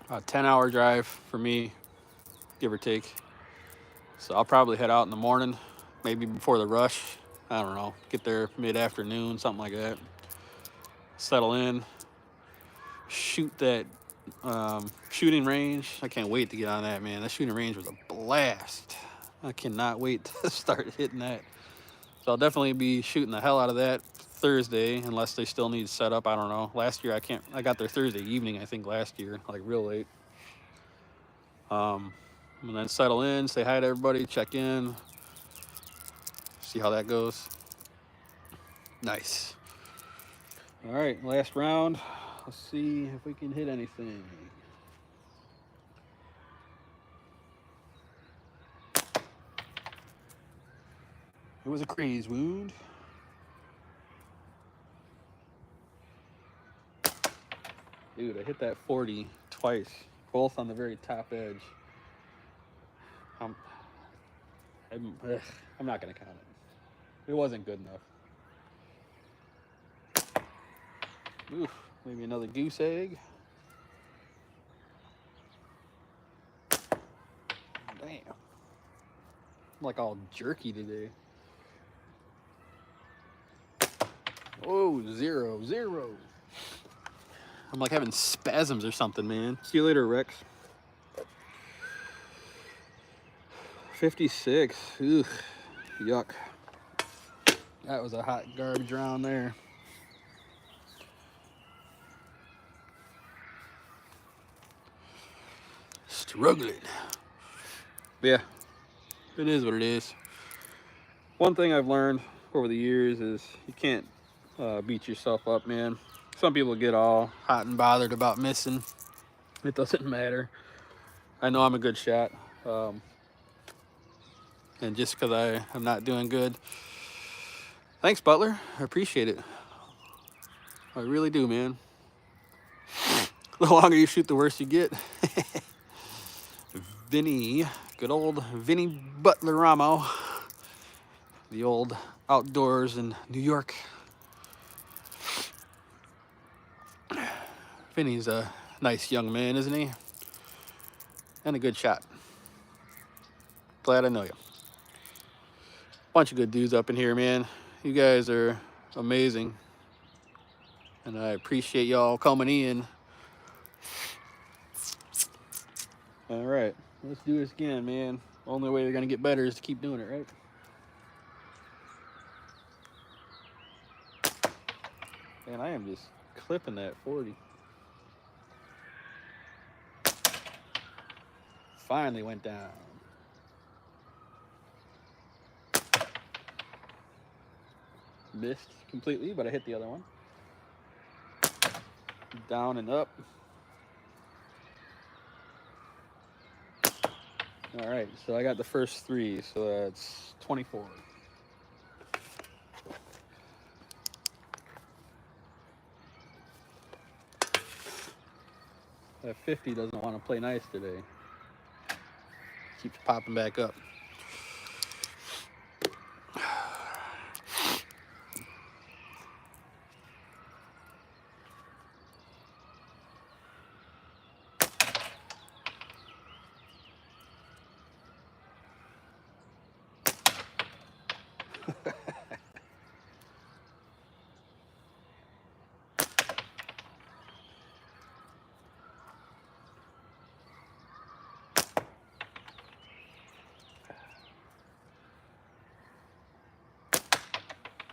a 10-hour drive for me, give or take. So I'll probably head out in the morning, maybe before the rush. I don't know. Get there mid-afternoon, something like that. Settle in. Shoot that shooting range. I can't wait to get on that, man. That shooting range was a blast. I cannot wait to start hitting that. So I'll definitely be shooting the hell out of that Thursday, unless they still need set up. I don't know. Last year I got there Thursday evening, I think last year, like real late. And then settle in, say hi to everybody, check in, see how that goes. Nice. All right, last round. Let's see if we can hit anything. It was a craze wound. Dude, I hit that 40 twice, both on the very top edge. I'm not gonna count it. It wasn't good enough. Oof. Maybe another goose egg. Damn. I'm like all jerky today. Oh, 0, 0. I'm like having spasms or something, man. See you later, Rex. 56. Ugh. Yuck. That was a hot garbage round there. Struggling. Yeah, it is what it is. One thing I've learned over the years is you can't beat yourself up, man. Some people get all hot and bothered about missing. It doesn't matter. I know I'm a good shot. And just because I'm not doing good. Thanks, Butler. I appreciate it. I really do, man. The longer you shoot, the worse you get. Vinny, good old Vinny Butler Ramo. The old outdoors in New York. Vinny's a nice young man, isn't he? And a good shot. Glad I know you. Bunch of good dudes up in here, man. You guys are amazing. And I appreciate y'all coming in. All right, let's do this again, man. Only way you're gonna get better is to keep doing it, right? Man, I am just clipping that 40. Finally went down. Missed completely, but I hit the other one. Down and up. All right, so I got the first 3, so that's 24. That 50 doesn't want to play nice today. Keeps popping back up.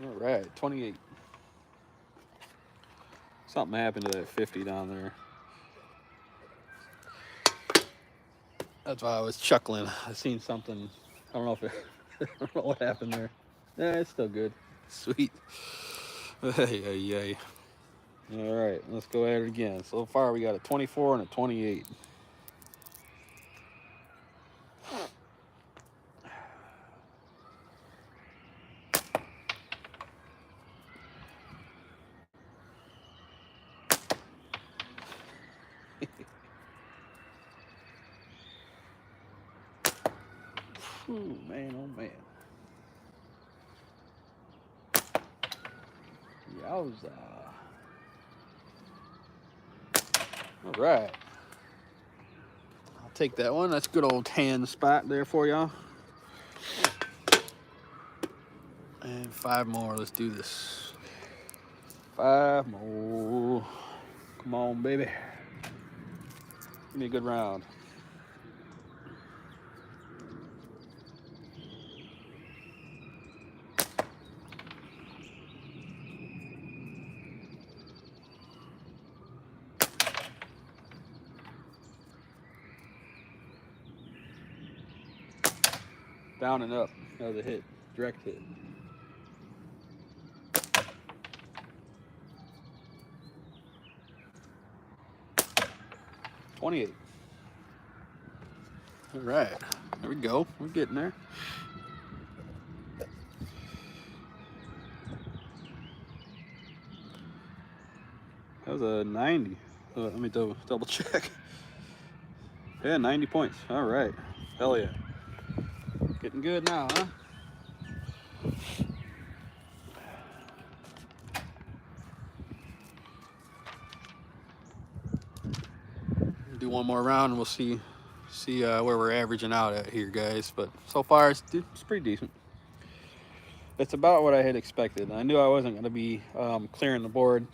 All right, 28. Something happened to that 50 down there. That's why I was chuckling. I seen something. I don't know if it, I don't know what happened there. Yeah, it's still good. Sweet. Ay. All right, let's go at it again. So far, we got a 24 and a 28. Ooh, man, oh man. Yowza. All right. I'll take that one. That's a good old tan spot there for y'all. And 5 more. Let's do this. 5 more. Come on, baby. Give me a good round. Down and up. That was a hit. Direct hit. $28. All right. There we go. We're getting there. That was a 90. Let me double check. Yeah, 90 points. All right. Hell yeah. Getting good now, huh? one more round and we'll see where we're averaging out at here, guys. But so far it's pretty decent. It's about what I had expected. I knew I wasn't going to be clearing the board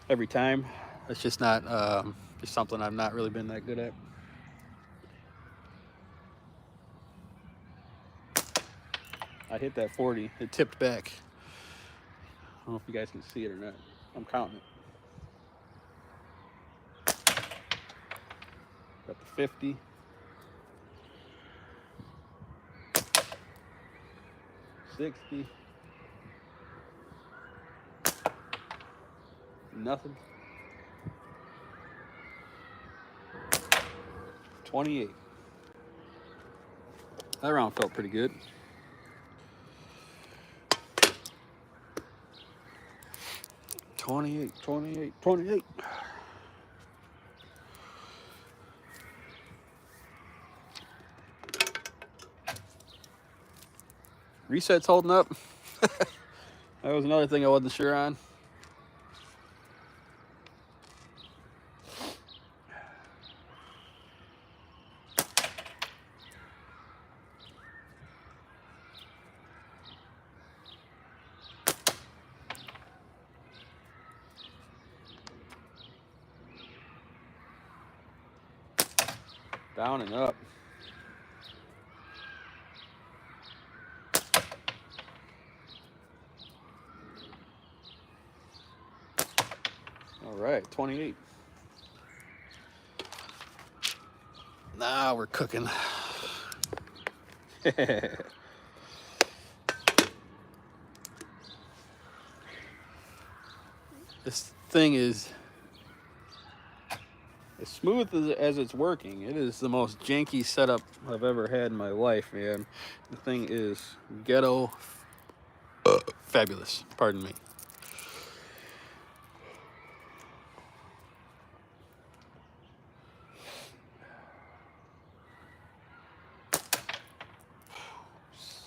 every time. It's just not just something I've not really been that good at. I hit that 40. It tipped back. I don't know if you guys can see it or not. I'm counting it. Got the 50. $60. Nothing. 28. That round felt pretty good. $28. Reset's holding up. That was another thing I wasn't sure on. Down and up. All right, 28. Now we're cooking. This thing is as smooth as it's working. It is the most janky setup I've ever had in my life, man. The thing is ghetto fabulous. Pardon me.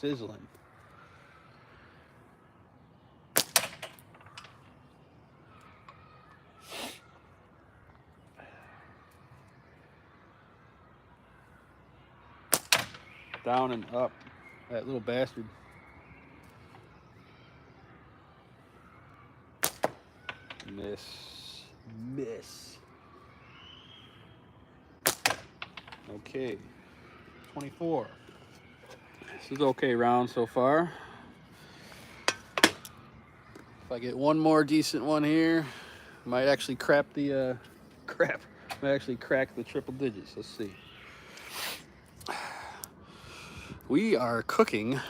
Sizzling. Down and up. That little bastard. Miss. Okay. 24. This is okay round so far. If I get one more decent one here, might actually might actually crack the triple digits. Let's see. We are cooking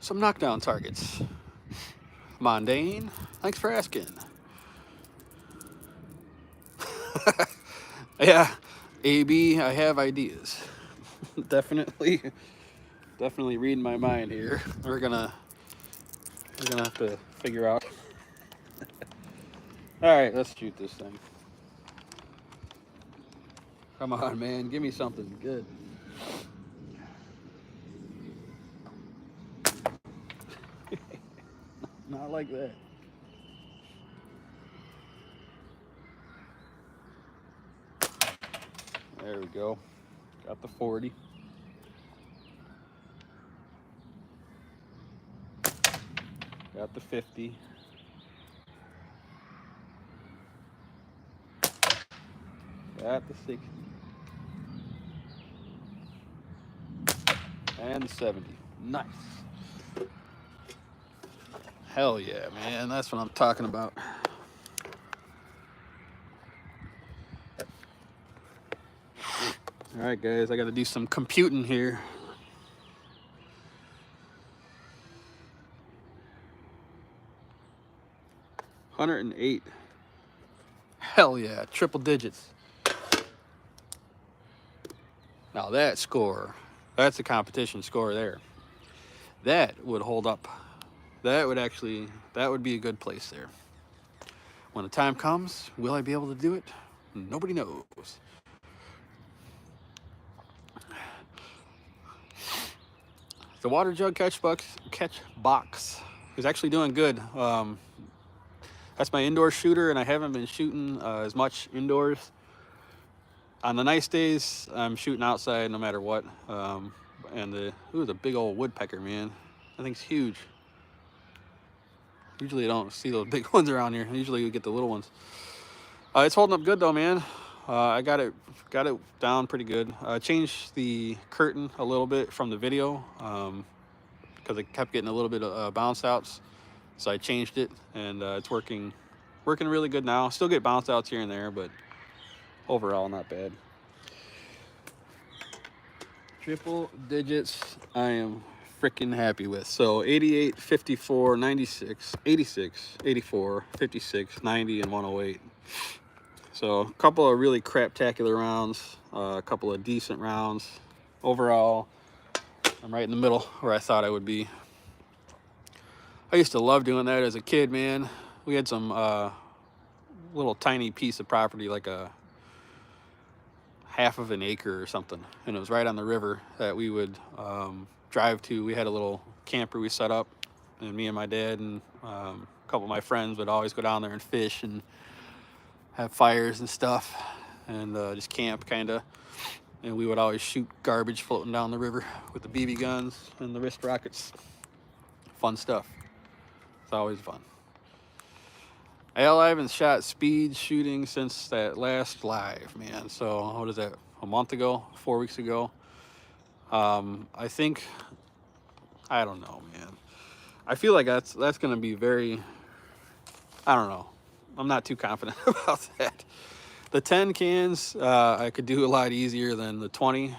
some knockdown targets. Mondane, thanks for asking. Yeah, AB, I have ideas. Definitely reading my mind here. We're gonna have to figure out. All right, let's shoot this thing. Come on, man, give me something good. Not like that. There we go. Got the 40. Got the 50. Got the 60. And the 70. Nice. Hell yeah, man. That's what I'm talking about. All right, guys. I got to do some computing here. $108. Hell yeah. Triple digits. Now that score, that's a competition score there. That would hold up. That would be a good place there. When the time comes, will I be able to do it? Nobody knows. The water jug catch box is actually doing good. That's my indoor shooter, and I haven't been shooting as much indoors. On the nice days, I'm shooting outside no matter what. And the big old woodpecker, man. That thing's huge. Usually I don't see those big ones around here. Usually we get the little ones. It's holding up good though, man. I got it down pretty good. I changed the curtain a little bit from the video because it kept getting a little bit of bounce outs. So I changed it, and it's working really good now. Still get bounce outs here and there, but overall not bad. Triple digits I am freaking happy with. So 88, 54, 96, 86, 84, 56, 90, and 108. So a couple of really craptacular rounds, a couple of decent rounds. Overall, I'm right in the middle where I thought I would be. I used to love doing that as a kid, man. We had some little tiny piece of property, like a half of an acre or something, and it was right on the river that we would drive to. We had a little camper we set up, and me and my dad and a couple of my friends would always go down there and fish and have fires and stuff, and just camp kind of. And we would always shoot garbage floating down the river with the BB guns and the wrist rockets. Fun stuff. It's always fun. I haven't shot speed shooting since that last live, man. So what is that, a month ago, 4 weeks ago? I think, I don't know, man. I feel like that's gonna be very, I don't know. I'm not too confident about that. The 10 cans I could do a lot easier than the 20.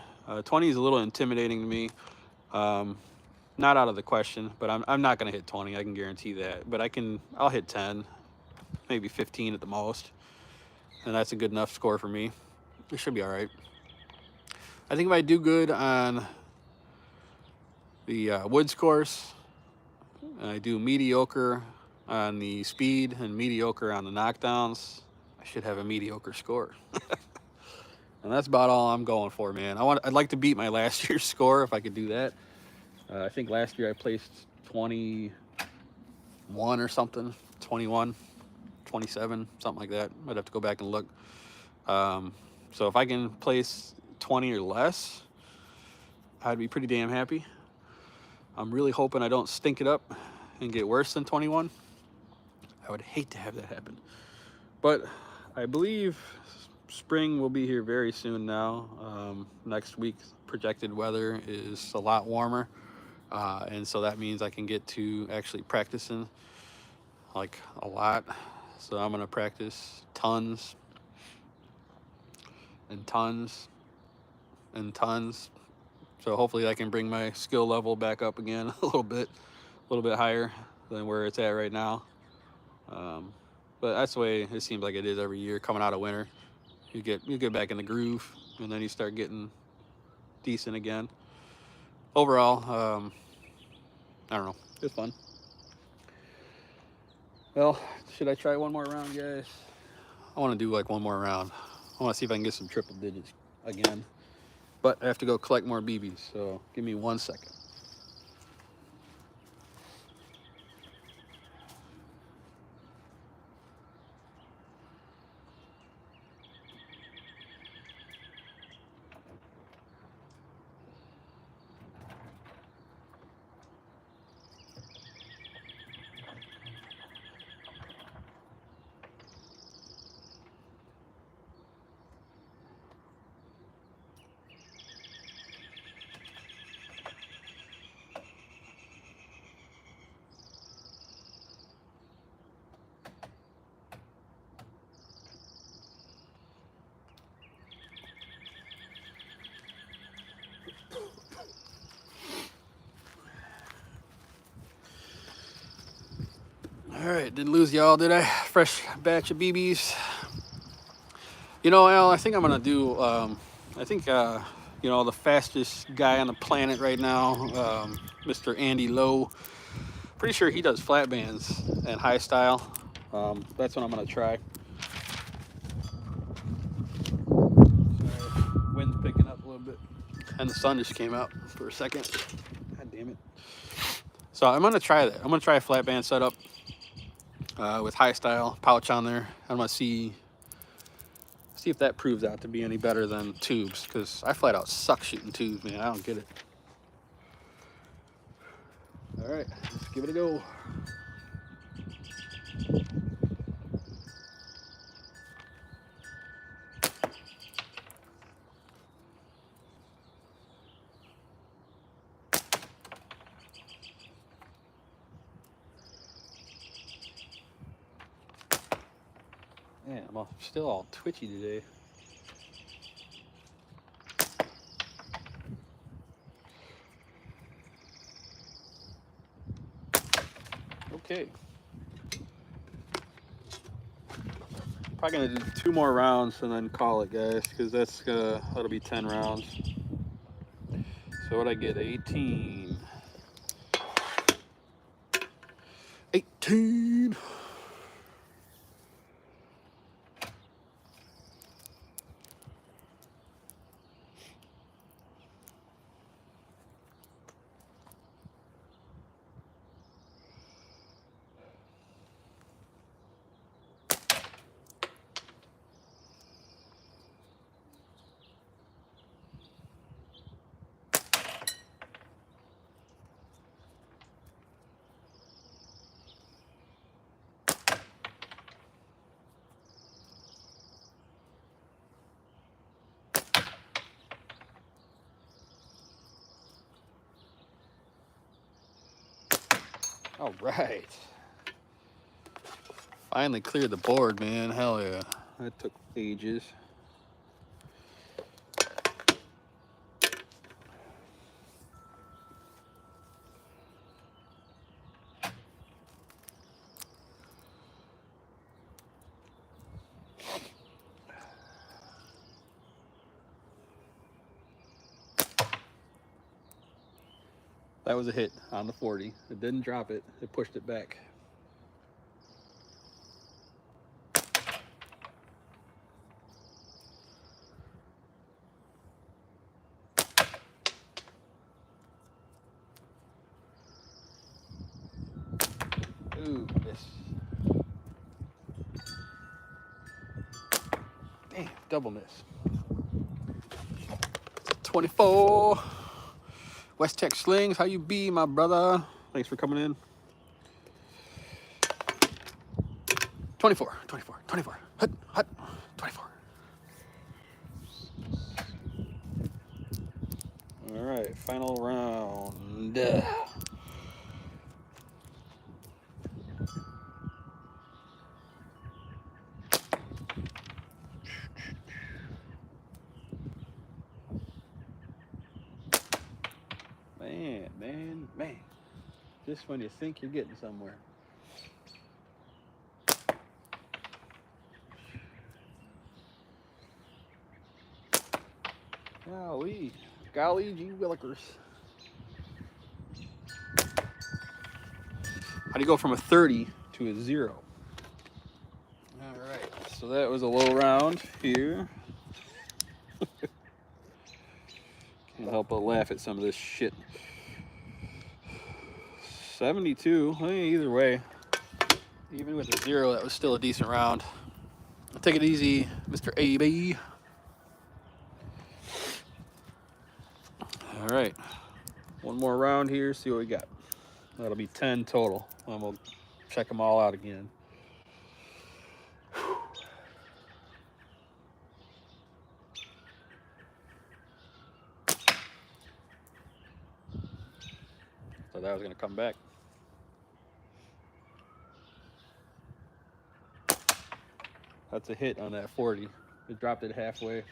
20 is a little intimidating to me. Not out of the question, but I'm not gonna hit 20. I can guarantee that. But I'll hit 10, maybe 15 at the most, and that's a good enough score for me. It should be all right. I think if I do good on the woods course, I do mediocre on the speed and mediocre on the knockdowns, I should have a mediocre score. And that's about all I'm going for, man. I'd like to beat my last year's score if I could do that. I think last year I placed 21 or something, 21, 27, something like that. I'd have to go back and look. So if I can place 20 or less, I'd be pretty damn happy. I'm really hoping I don't stink it up and get worse than 21. I would hate to have that happen. But I believe spring will be here very soon now. Next week, projected weather is a lot warmer. And so that means I can get to actually practicing like a lot. So I'm gonna practice tons and tons and tons. So hopefully I can bring my skill level back up again a little bit higher than where it's at right now. But that's the way it seems like it is every year coming out of winter. You get back in the groove, and then you start getting decent again. Overall, I don't know, it's fun. Well, should I try one more round, guys? I want to do like one more round. I want to see if I can get some triple digits again. But I have to go collect more BBs, so give me 1 second. All right, didn't lose y'all, did I? Fresh batch of BBs. You know, Al, I think I'm gonna do, you know, the fastest guy on the planet right now, Mr. Andy Lowe. Pretty sure he does flat bands and high style. That's what I'm gonna try. Sorry, wind's picking up a little bit. And the sun just came out for a second. God damn it. So I'm gonna try that. I'm gonna try a flat band setup with high style pouch on there. I'm gonna see See if that proves out to be any better than tubes, because I flat out suck shooting tubes, man. I don't get it. All right, let's give it a go. Man, I'm still all twitchy today. Okay. Probably gonna do 2 more rounds and then call it, guys, because that'll be 10 rounds. So what'd I get? 18. 18. All right. Finally cleared the board, man. Hell yeah. That took ages. That was a hit on the 40. It didn't drop it. It pushed it back. Ooh, miss. Damn, double miss. 24. West Tech Slings, how you be, my brother? Thanks for coming in. 24, 24, 24. Hut, hut, 24. All right, final round. Man. Just when you think you're getting somewhere. Golly gee willikers. How do you go from a 30 to a 0? All right, so that was a low round here. Can't help but laugh at some of this shit. 72, hey, either way. Even with a 0, that was still a decent round. Take it easy, Mr. AB. All right, one more round here, see what we got. That'll be 10 total, and we'll check them all out again. So that was gonna come back. That's a hit on that 40. It dropped it halfway.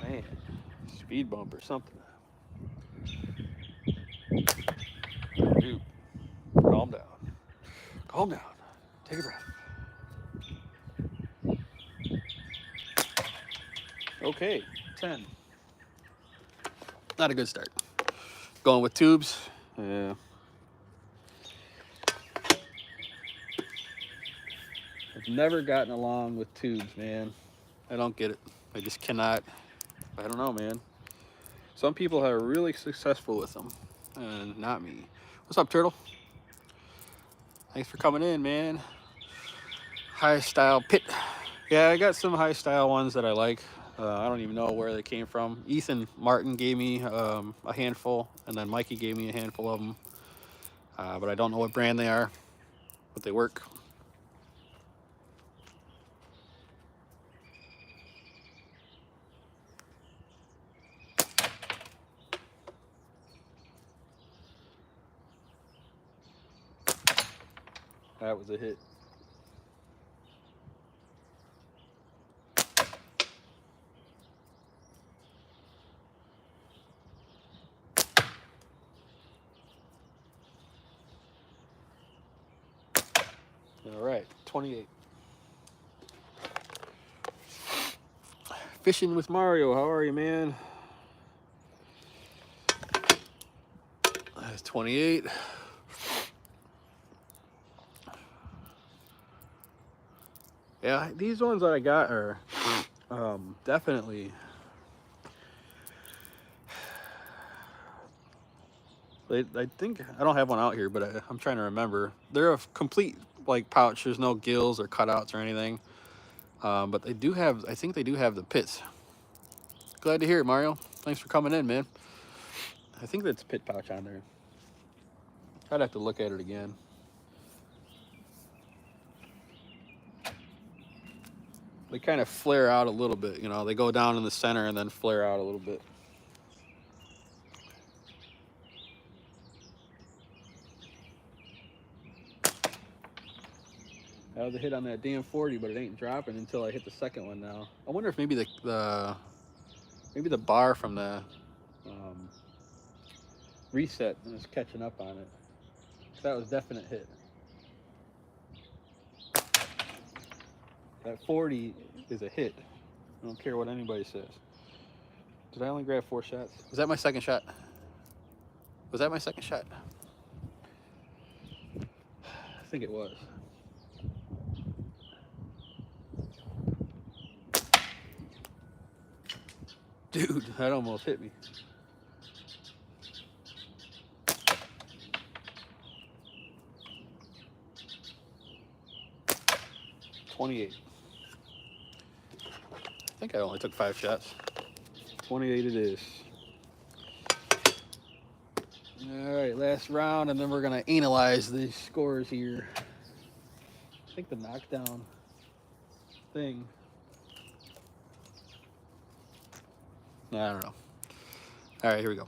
Man, speed bump or something. Dude, calm down. Calm down. Take a breath. Okay, 10. Not a good start. Going with tubes. Yeah. I've never gotten along with tubes, man. I don't get it. I just cannot. I don't know, man. Some people are really successful with them, and not me. What's up, Turtle? Thanks for coming in, man. High style pit. Yeah, I got some high style ones that I like. I don't even know where they came from. Ethan Martin gave me a handful, and then Mikey gave me a handful of them. But I don't know what brand they are, but they work. That was a hit. All right, 28. Fishing with Mario. How are you, man? That's 28. Yeah, these ones that I got are definitely. I think I don't have one out here, but I'm trying to remember. They're a complete like pouch. There's no gills or cutouts or anything. But they do have. I think they do have the pits. Glad to hear it, Mario. Thanks for coming in, man. I think that's a pit pouch on there. I'd have to look at it again. They kind of flare out a little bit, you know. They go down in the center and then flare out a little bit. I was a hit on that damn 40, but it ain't dropping until I hit the second one now. I wonder if maybe maybe the bar from the reset is catching up on it. That was a definite hit. That 40 is a hit. I don't care what anybody says. Did I only grab 4 shots? Was that my second shot? Was that my second shot? I think it was. Dude, that almost hit me. $28. I think I only took 5 shots. 28 it is. All right, last round, and then we're gonna analyze these scores here. I think the knockdown thing. I don't know. All right, here we go.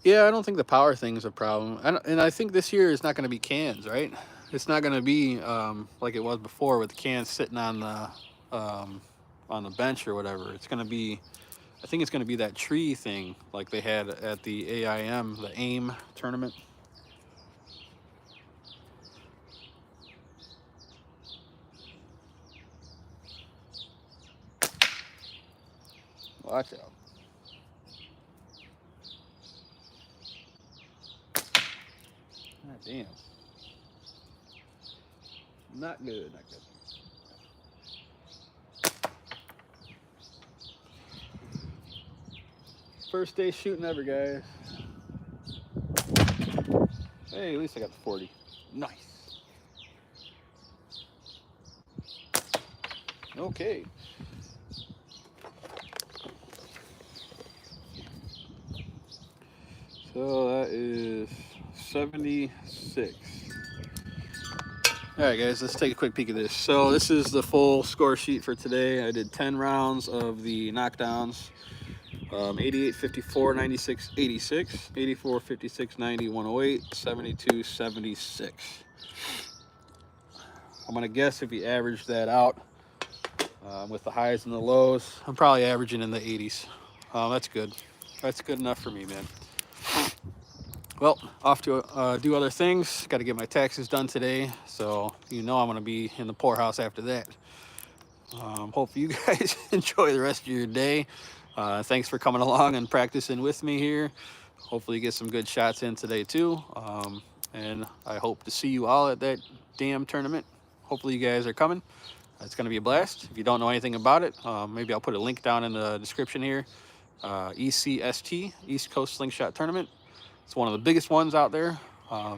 Yeah, I don't think the power thing is a problem. And I think this year is not going to be cans, right? It's not going to be like it was before with the cans sitting on the bench or whatever. It's going to be, I think it's going to be that tree thing like they had at the AIM, the AIM tournament. Watch out. God damn. Not good, not good. First day shooting ever, guys. Hey, at least I got the 40. Nice. Okay. So that is 76. All right, guys, let's take a quick peek at this. So this is the full score sheet for today. I did 10 rounds of the knockdowns. 88, 54, 96, 86, 84, 56, 90, 108, 72, 76. I'm gonna guess if you average that out with the highs and the lows, I'm probably averaging in the 80s. That's good. That's good enough for me, man. Well, off to do other things. Got to get my taxes done today, so you know I'm gonna be in the poorhouse after that. Hope you guys enjoy the rest of your day. Thanks for coming along and practicing with me here. Hopefully you get some good shots in today too. And I hope to see you all at that damn tournament. Hopefully you guys are coming. It's going to be a blast. If you don't know anything about it, maybe I'll put a link down in the description here. ECST, East Coast Slingshot Tournament. It's one of the biggest ones out there.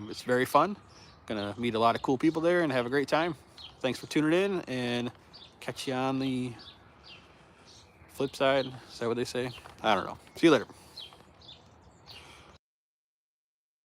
It's very fun. Gonna meet a lot of cool people there and have a great time. Thanks for tuning in, and catch you on the flip side. Is that what they say? I don't know. See you later.